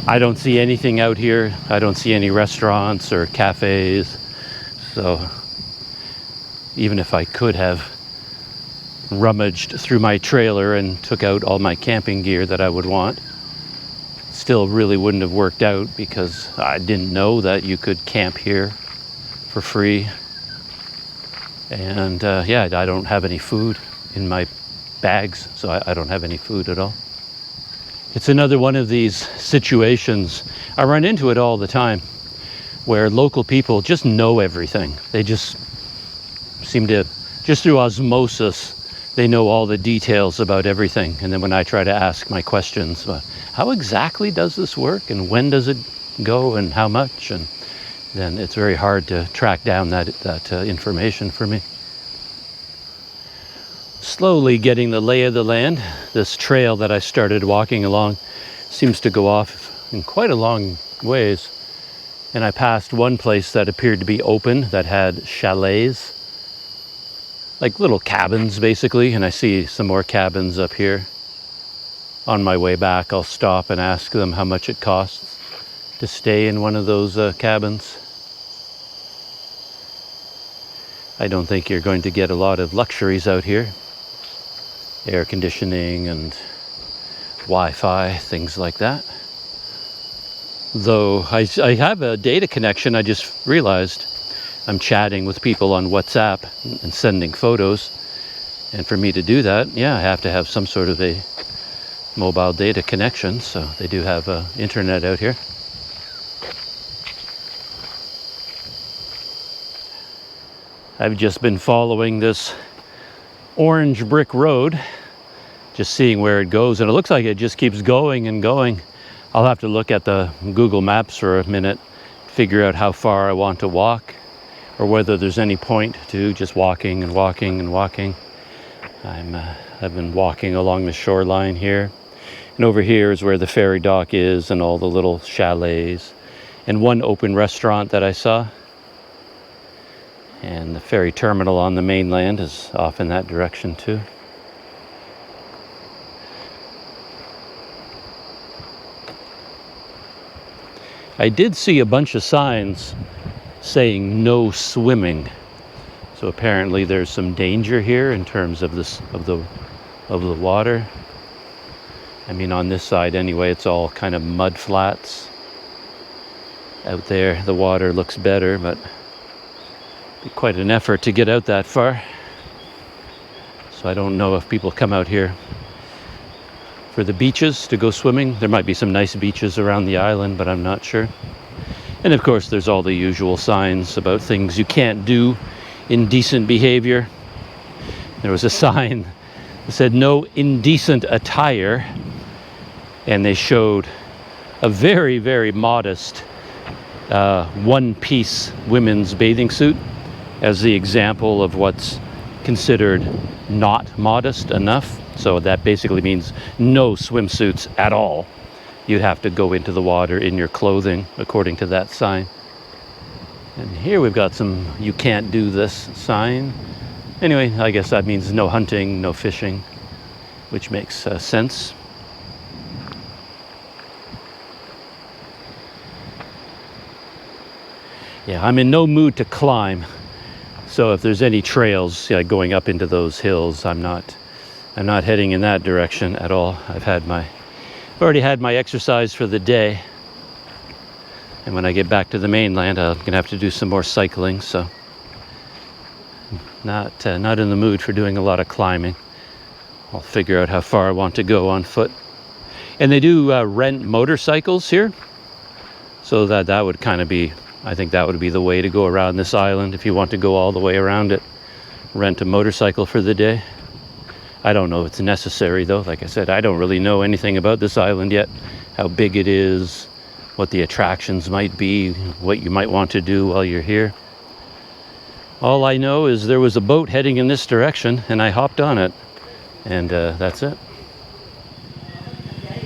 I don't see anything out here. I don't see any restaurants or cafes. So even if I could have rummaged through my trailer and took out all my camping gear that I would want. Still really wouldn't have worked out because I didn't know that you could camp here for free. And yeah, I don't have any food in my bags, so I don't have any food at all. It's another one of these situations, I run into it all the time, where local people just know everything. They just seem to, just through osmosis, they know all the details about everything. And then when I try to ask my questions, how exactly does this work? And when does it go? And how much? And then it's very hard to track down that information for me. Slowly getting the lay of the land. This trail that I started walking along seems to go off in quite a long ways. And I passed one place that appeared to be open, that had chalets, like little cabins basically, and I see some more cabins up here. On my way back, I'll stop and ask them how much it costs to stay in one of those cabins. I don't think you're going to get a lot of luxuries out here. Air conditioning and Wi-Fi, things like that. Though I have a data connection, I just realized I'm chatting with people on WhatsApp and sending photos. And for me to do that, yeah, I have to have some sort of a mobile data connection. So they do have internet out here. I've just been following this orange brick road, just seeing where it goes. And it looks like it just keeps going and going. I'll have to look at the Google Maps for a minute, figure out how far I want to walk, or whether there's any point to just walking and walking and walking. I've been walking along the shoreline here. And over here is where the ferry dock is and all the little chalets. And one open restaurant that I saw. And the ferry terminal on the mainland is off in that direction too. I did see a bunch of signs saying no swimming. So apparently there's some danger here in terms of the water. I mean, on this side anyway, it's all kind of mud flats. Out there the water looks better, but it'd be quite an effort to get out that far. So I don't know if people come out here for the beaches to go swimming. There might be some nice beaches around the island, but I'm not sure. And of course there's all the usual signs about things you can't do, indecent behavior. There was a sign that said no indecent attire, and they showed a very, very modest one-piece women's bathing suit as the example of what's considered not modest enough. So that basically means no swimsuits at all. You'd have to go into the water in your clothing, according to that sign. And here we've got some "you can't do this" sign. Anyway, I guess that means no hunting, no fishing, which makes sense. Yeah, I'm in no mood to climb. So if there's any trails going up into those hills, I'm not heading in that direction at all. I've already had my exercise for the day. And when I get back to the mainland, I'm gonna have to do some more cycling, so not in the mood for doing a lot of climbing. I'll figure out how far I want to go on foot. And they do rent motorcycles here, so that would kind of be, I think that would be the way to go around this island if you want to go all the way around it. Rent a motorcycle for the day. I don't know if it's necessary though. Like I said, I don't really know anything about this island yet, how big it is, what the attractions might be, what you might want to do while you're here. All I know is there was a boat heading in this direction and I hopped on it, and that's it.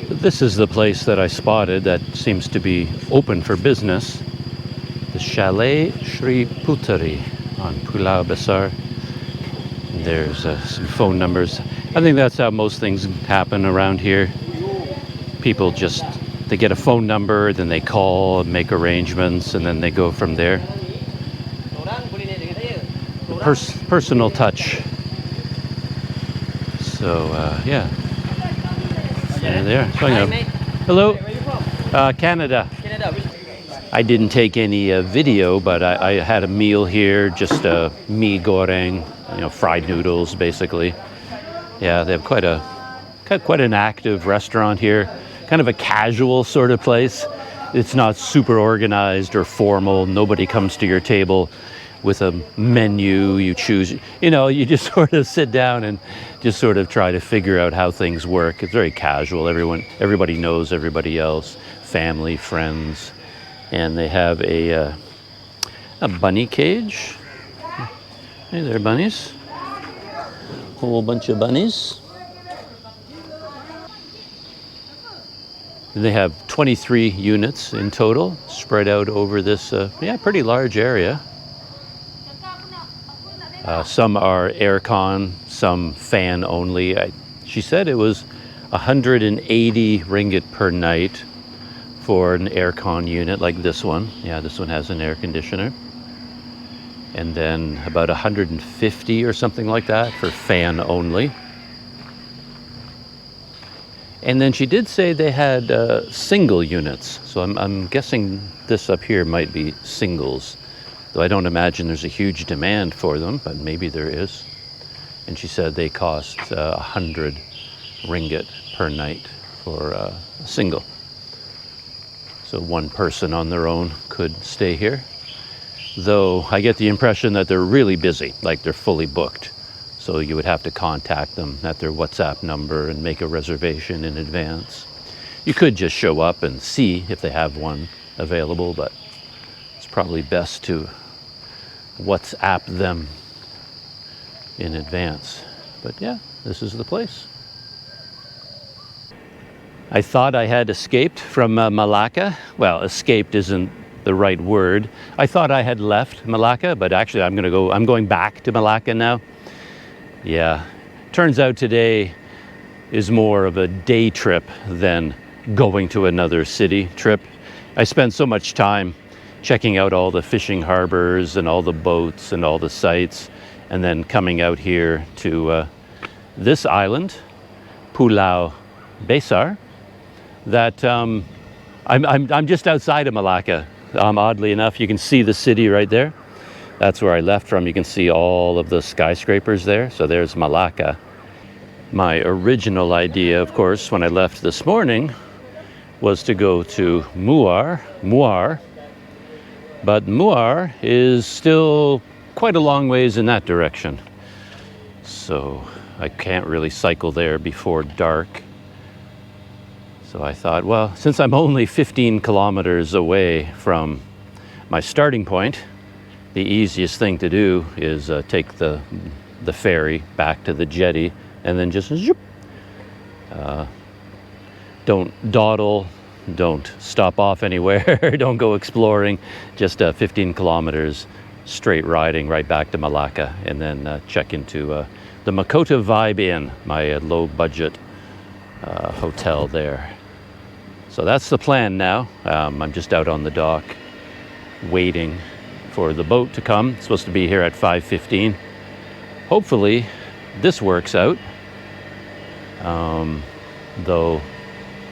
But this is the place that I spotted that seems to be open for business. The Chalet Sri Puteri on Pulau Besar. There's some phone numbers. I think that's how most things happen around here. People they get a phone number, then they call and make arrangements, and then they go from there. Personal touch. So yeah, there they are. Hello, Canada. I didn't take any video, but I had a meal here, just mee goreng, fried noodles, basically. Yeah, they have quite an active restaurant here, kind of a casual sort of place. It's not super organized or formal. Nobody comes to your table with a menu. You choose, you just sort of sit down and just sort of try to figure out how things work. It's very casual. Everybody knows everybody else, family, friends. And they have a bunny cage. Hey there, bunnies. Whole bunch of bunnies. They have 23 units in total, spread out over this, pretty large area. Some are aircon, some fan only. She said it was 180 ringgit per night for an aircon unit like this one. Yeah, this one has an air conditioner. And then about 150 or something like that for fan only. And then she did say they had single units. So I'm guessing this up here might be singles. Though I don't imagine there's a huge demand for them, but maybe there is. And she said they cost 100 ringgit per night for a single. So one person on their own could stay here. Though I get the impression that they're really busy, like they're fully booked. So you would have to contact them at their WhatsApp number and make a reservation in advance. You could just show up and see if they have one available, but it's probably best to WhatsApp them in advance. But yeah, this is the place. I thought I had escaped from Melaka. Well, escaped isn't the right word. I thought I had left Melaka, but actually I'm going back to Melaka now. Yeah, turns out today is more of a day trip than going to another city trip. I spent so much time checking out all the fishing harbors and all the boats and all the sites, and then coming out here to this island, Pulau Besar, that I'm just outside of Melaka. Oddly enough, you can see the city right there. That's where I left from. You can see all of the skyscrapers there. So there's Melaka. My original idea, of course, when I left this morning, was to go to Muar. But Muar is still quite a long ways in that direction. So I can't really cycle there before dark. So I thought, well, since I'm only 15 kilometers away from my starting point, the easiest thing to do is take the ferry back to the Jeti and then just zoop. Don't dawdle, don't stop off anywhere, don't go exploring, just 15 kilometers straight riding right back to Melaka, and then check into the Makota Vibe Inn, my low budget hotel there. So that's the plan now. I'm just out on the dock waiting for the boat to come. It's supposed to be here at 5:15. Hopefully this works out. Though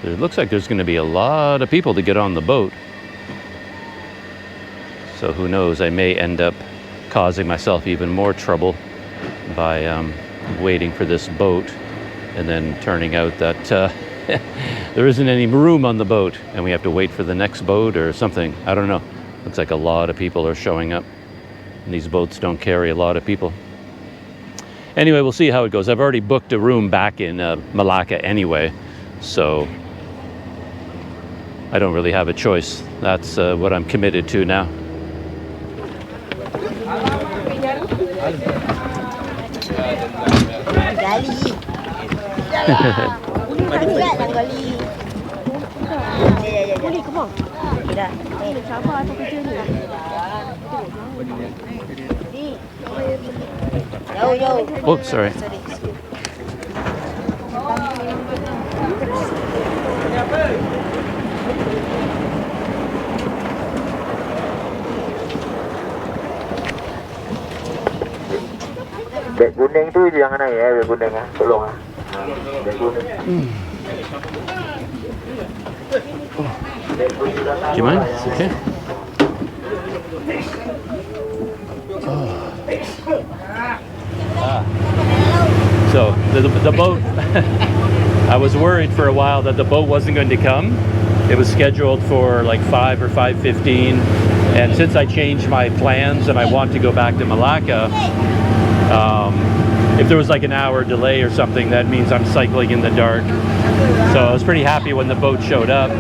it looks like there's going to be a lot of people to get on the boat. So who knows, I may end up causing myself even more trouble by waiting for this boat and then turning out that there isn't any room on the boat and we have to wait for the next boat or something. I don't know. Looks like a lot of people are showing up. And these boats don't carry a lot of people. Anyway, we'll see how it goes. I've already booked a room back in Melaka anyway, so I don't really have a choice. That's what I'm committed to now. Oh, sorry. Beg kuning tu jangan naik beg kuning tolong Do you mind? It's okay. So the boat, I was worried for a while that the boat wasn't going to come. It was scheduled for like 5 or 5:15, and since I changed my plans and I want to go back to Melaka, if there was like an hour delay or something, that means I'm cycling in the dark. So I was pretty happy when the boat showed up.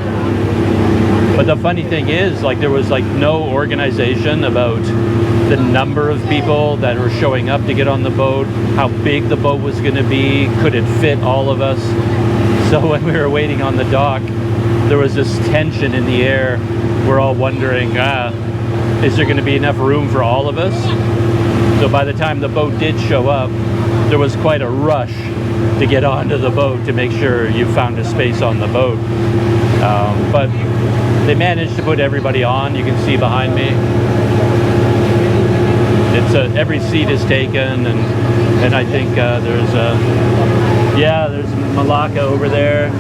But the funny thing is, like, there was like no organization about the number of people that were showing up to get on the boat, how big the boat was going to be, could it fit all of us. So when we were waiting on the dock, there was this tension in the air. We're all wondering, is there going to be enough room for all of us? So by the time the boat did show up, there was quite a rush to get onto the boat to make sure you found a space on the boat. But they managed to put everybody on. You can see behind me. It's every seat is taken, and I think there's Melaka over there.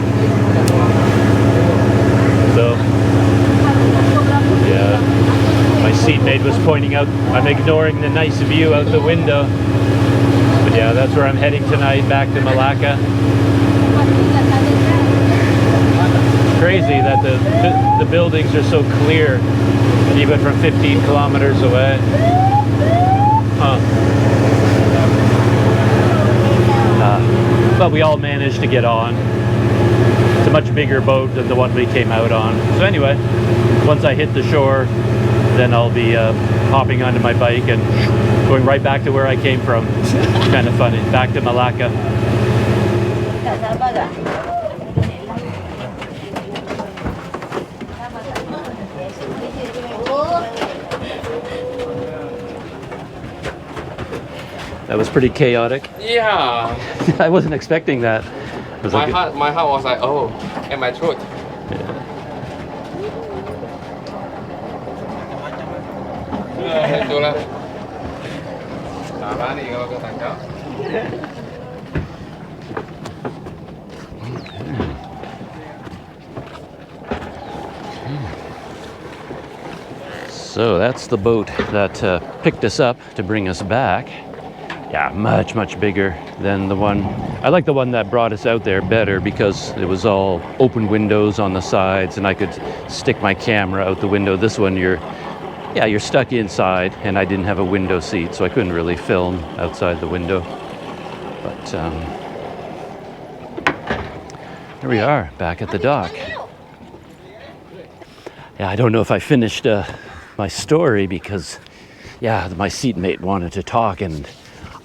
So yeah, my seatmate was pointing out I'm ignoring the nice view out the window. But yeah, that's where I'm heading tonight, back to Melaka. Crazy that the buildings are so clear, even from 15 kilometers away. But we all managed to get on. It's a much bigger boat than the one we came out on. So anyway, once I hit the shore, then I'll be hopping onto my bike and going right back to where I came from. Kind of funny. Back to Melaka. That was pretty chaotic. Yeah. I wasn't expecting that. It was My like heart was like, oh, and my throat. Itulah. Salah nih kalau ketangkap. So that's the boat that picked us up to bring us back. Yeah, much bigger than the one. I like the one that brought us out there better because it was all open windows on the sides and I could stick my camera out the window. This one you're stuck inside, and I didn't have a window seat, so I couldn't really film outside the window. But here we are, back at the dock. Yeah, I don't know if I finished my story because, yeah, my seatmate wanted to talk, and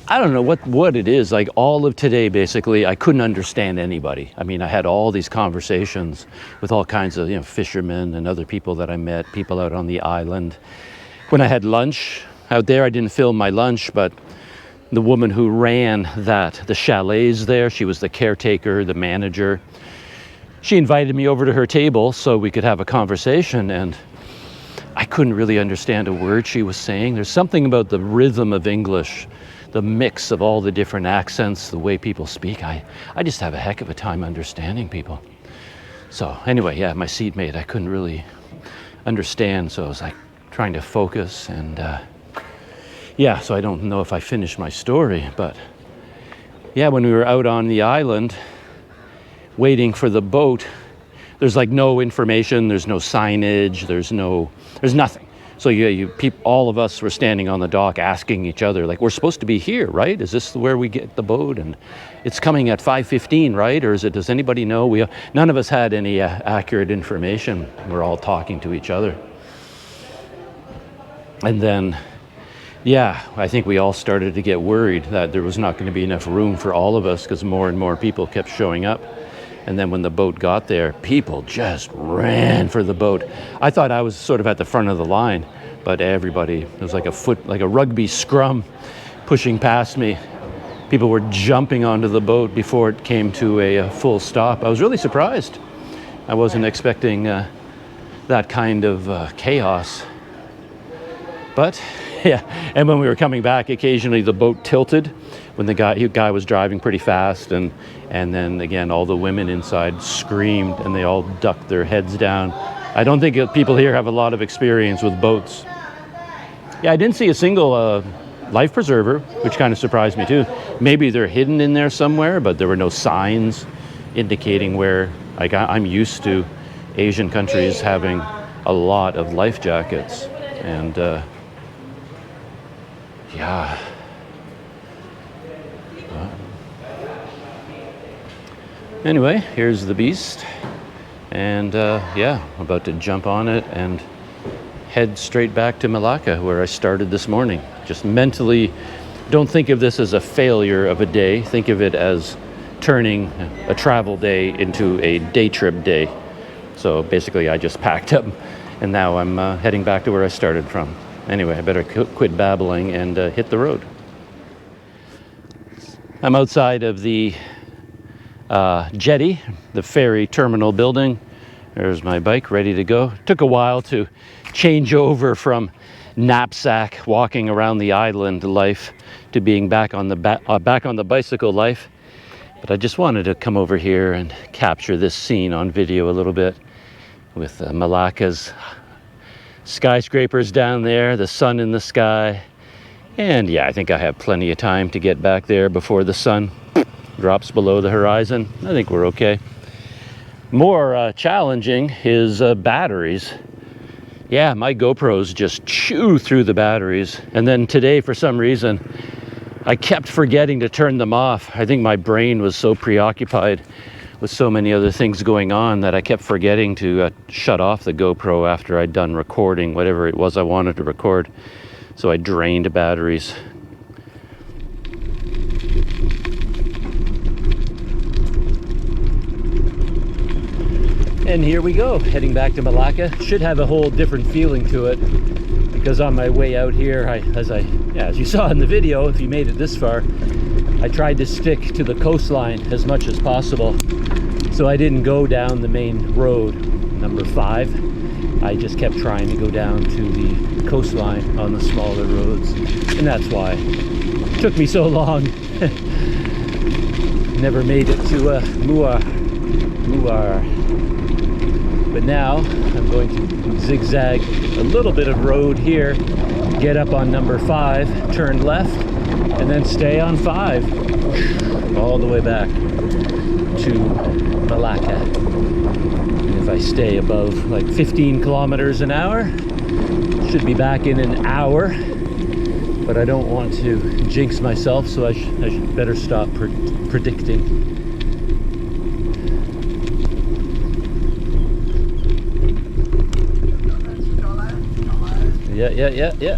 I don't know what it is. Like all of today, basically, I couldn't understand anybody. I mean, I had all these conversations with all kinds of, fishermen and other people that I met, people out on the island. When I had lunch out there, I didn't film my lunch, but the woman who ran the chalets there, she was the caretaker, the manager. She invited me over to her table so we could have a conversation, and I couldn't really understand a word she was saying. There's something about the rhythm of English, the mix of all the different accents, the way people speak. I just have a heck of a time understanding people. So anyway, yeah, my seatmate, I couldn't really understand, so I was like trying to focus, and so I don't know if I finished my story, but yeah, when we were out on the island waiting for the boat, there's like no information, there's no signage, there's nothing. So all of us were standing on the dock asking each other, like, we're supposed to be here, right? Is this where we get the boat? And it's coming at 5:15, right? Or does anybody know? None of us had any accurate information. We're all talking to each other. And then, I think we all started to get worried that there was not going to be enough room for all of us because more and more people kept showing up. And then when the boat got there, people just ran for the boat. I thought I was sort of at the front of the line, but everybody, it was like a rugby scrum pushing past me. People were jumping onto the boat before it came to a full stop. I was really surprised. I wasn't expecting that kind of chaos. But yeah, and when we were coming back, occasionally the boat tilted when the guy was driving pretty fast, and then again all the women inside screamed and they all ducked their heads down. I don't think people here have a lot of experience with boats. Yeah, I didn't see a single life preserver, which kind of surprised me too. Maybe they're hidden in there somewhere, but there were no signs indicating where. Like I'm used to Asian countries having a lot of life jackets, and yeah. Anyway, here's the beast, and yeah, I'm about to jump on it and head straight back to Melaka, where I started this morning. Just mentally, don't think of this as a failure of a day. Think of it as turning a travel day into a day trip day. So basically, I just packed up, and now I'm heading back to where I started from. Anyway, I better quit babbling and hit the road. I'm outside of the Jeti, the ferry terminal building. There's my bike ready to go. Took a while to change over from knapsack walking around the island life to being back on the bicycle life. But I just wanted to come over here and capture this scene on video a little bit with Malaka's skyscrapers down there, the sun in the sky. And yeah, I think I have plenty of time to get back there before the sun drops below the horizon. I think we're okay. More challenging is batteries. Yeah, my GoPros just chew through the batteries. And then today, for some reason, I kept forgetting to turn them off. I think my brain was so preoccupied with so many other things going on that I kept forgetting to shut off the GoPro after I'd done recording whatever it was I wanted to record. So I drained batteries. And here we go, heading back to Melaka. Should have a whole different feeling to it, because on my way out here, as you saw in the video, if you made it this far, I tried to stick to the coastline as much as possible. So I didn't go down the main road, number 5. I just kept trying to go down to the coastline on the smaller roads. And that's why it took me so long. Never made it to Muar. But now I'm going to zigzag a little bit of road here, get up on number 5, turn left, and then stay on 5 all the way back to Melaka. And if I stay above like 15 kilometers an hour, should be back in an hour. But I don't want to jinx myself, so I should better stop predicting. Yeah. $2.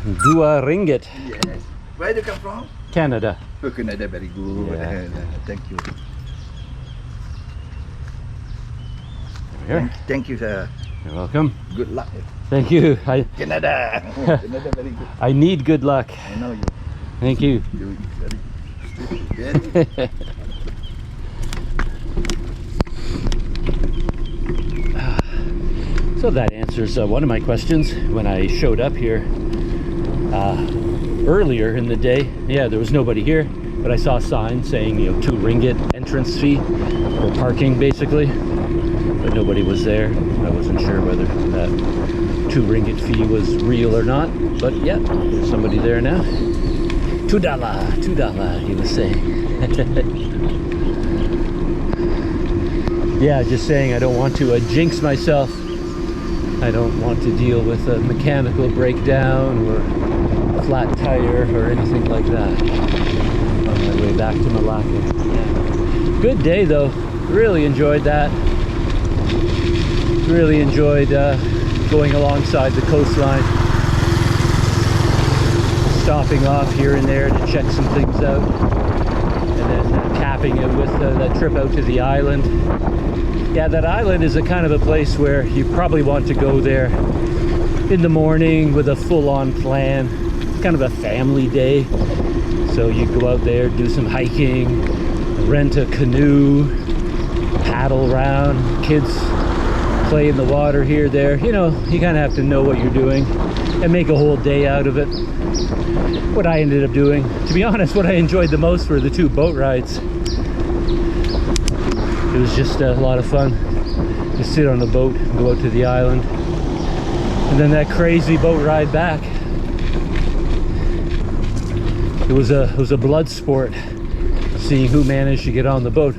2 ringgit. Yes. Where do you come from? Canada. Oh, Canada, very good. Yeah. Thank you. Here. Thank you, sir. You're welcome. Good luck. Thank you. Canada. Canada, very good. I need good luck. I know you. Thank you. You very good. So that answers one of my questions when I showed up here earlier in the day. Yeah, there was nobody here, but I saw a sign saying, 2 ringgit entrance fee for parking, basically. But nobody was there. I wasn't sure whether that 2 ringgit fee was real or not. But yeah, there's somebody there now. $2, he was saying. Yeah, just saying I don't want to jinx myself. I don't want to deal with a mechanical breakdown or flat tire or anything like that on my way back to Melaka. Yeah. Good day though. Really enjoyed that. Really enjoyed going alongside the coastline, stopping off here and there to check some things out, and then capping it with that trip out to the island. Yeah, that island is a kind of a place where you probably want to go there in the morning with a full-on plan. It's kind of a family day. So you go out there, do some hiking, rent a canoe, paddle around, kids play in the water here, there. You know, you kind of have to know what you're doing and make a whole day out of it. What I ended up doing, to be honest, what I enjoyed the most were the 2 boat rides. It was just a lot of fun to sit on a boat and go out to the island, and then that crazy boat ride back. It was a blood sport, seeing who managed to get on the boat.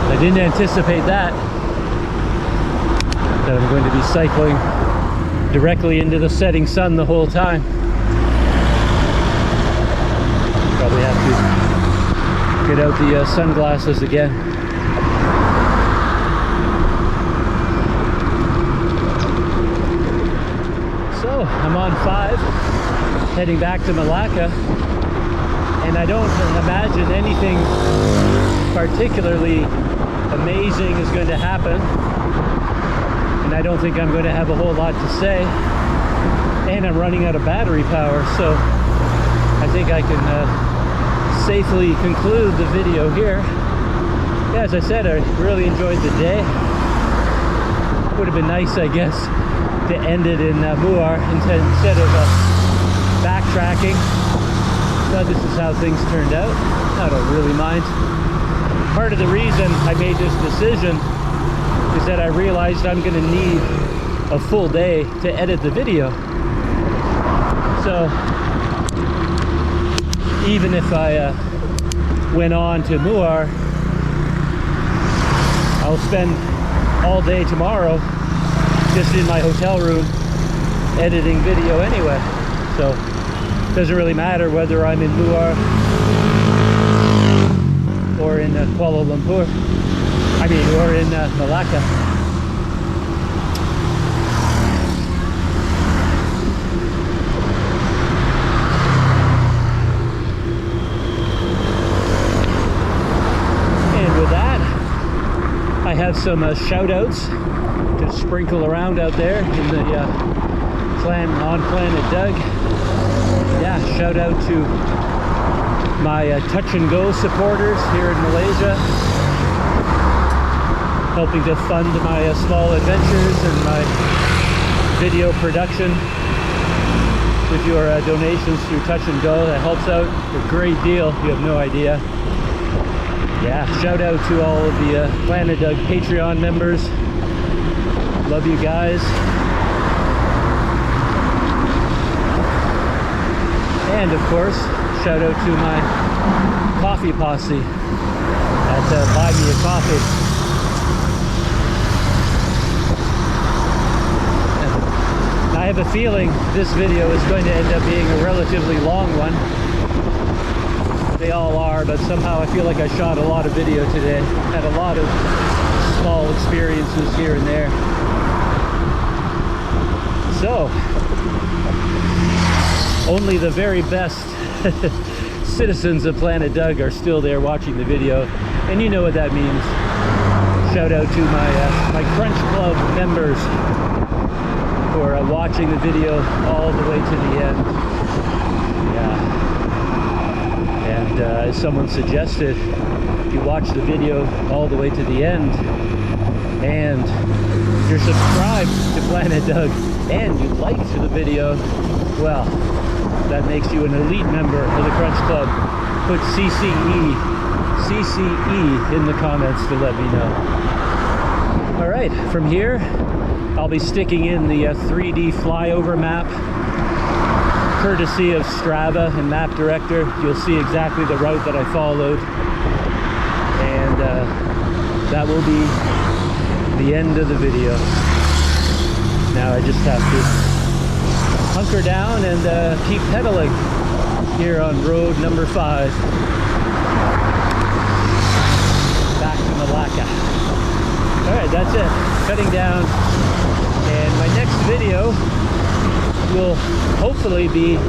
I didn't anticipate that I'm going to be cycling directly into the setting sun the whole time. Probably have to get out the sunglasses again. So I'm on 5, heading back to Melaka, and I don't imagine anything particularly amazing is going to happen, and I don't think I'm going to have a whole lot to say, and I'm running out of battery power, so I think I can safely conclude the video here. Yeah, as I said, I really enjoyed the day. Would have been nice, I guess, to end it in Muar instead of backtracking, but this is how things turned out. I don't really mind. Part of the reason I made this decision is that I realized I'm going to need a full day to edit the video. So even if I went on to Muar, I'll spend all day tomorrow just in my hotel room editing video anyway. So it doesn't really matter whether I'm in Muar or in Kuala Lumpur, or in Melaka. And with that, I have some shout outs to sprinkle around out there in the on Planet Doug. Yeah, shout out to my touch and go supporters here in Malaysia, helping to fund my small adventures and my video production with your donations through Touch and Go. That helps out a great deal. You have no idea. Yeah, shout out to all of the Planet Doug Patreon members. Love you guys. And of course, shout out to my coffee posse at Buy Me a Coffee. And I have a feeling this video is going to end up being a relatively long one. They all are, but somehow I feel like I shot a lot of video today. Had a lot of small experiences here and there. So, only the very best citizens of Planet Doug are still there watching the video, and you know what that means. Shout out to my Crunch Club members for watching the video all the way to the end. Yeah. And as someone suggested, if you watch the video all the way to the end and you're subscribed to Planet Doug and you liked the video, well, that makes you an elite member of the Crunch Club. Put CCE in the comments to let me know. All right, from here, I'll be sticking in the 3D flyover map, courtesy of Strava and Map Director. You'll see exactly the route that I followed, and that will be the end of the video. Now I just have to hunker down and keep pedaling here on road number 5 back to Melaka. Alright, that's it. Cutting down, and my next video will hopefully be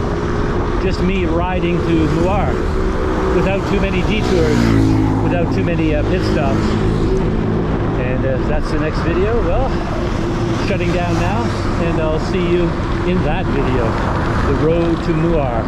just me riding to Muar without too many detours, without too many pit stops. And if that's the next video, well, shutting down now, and I'll see you in that video, the road to Muar.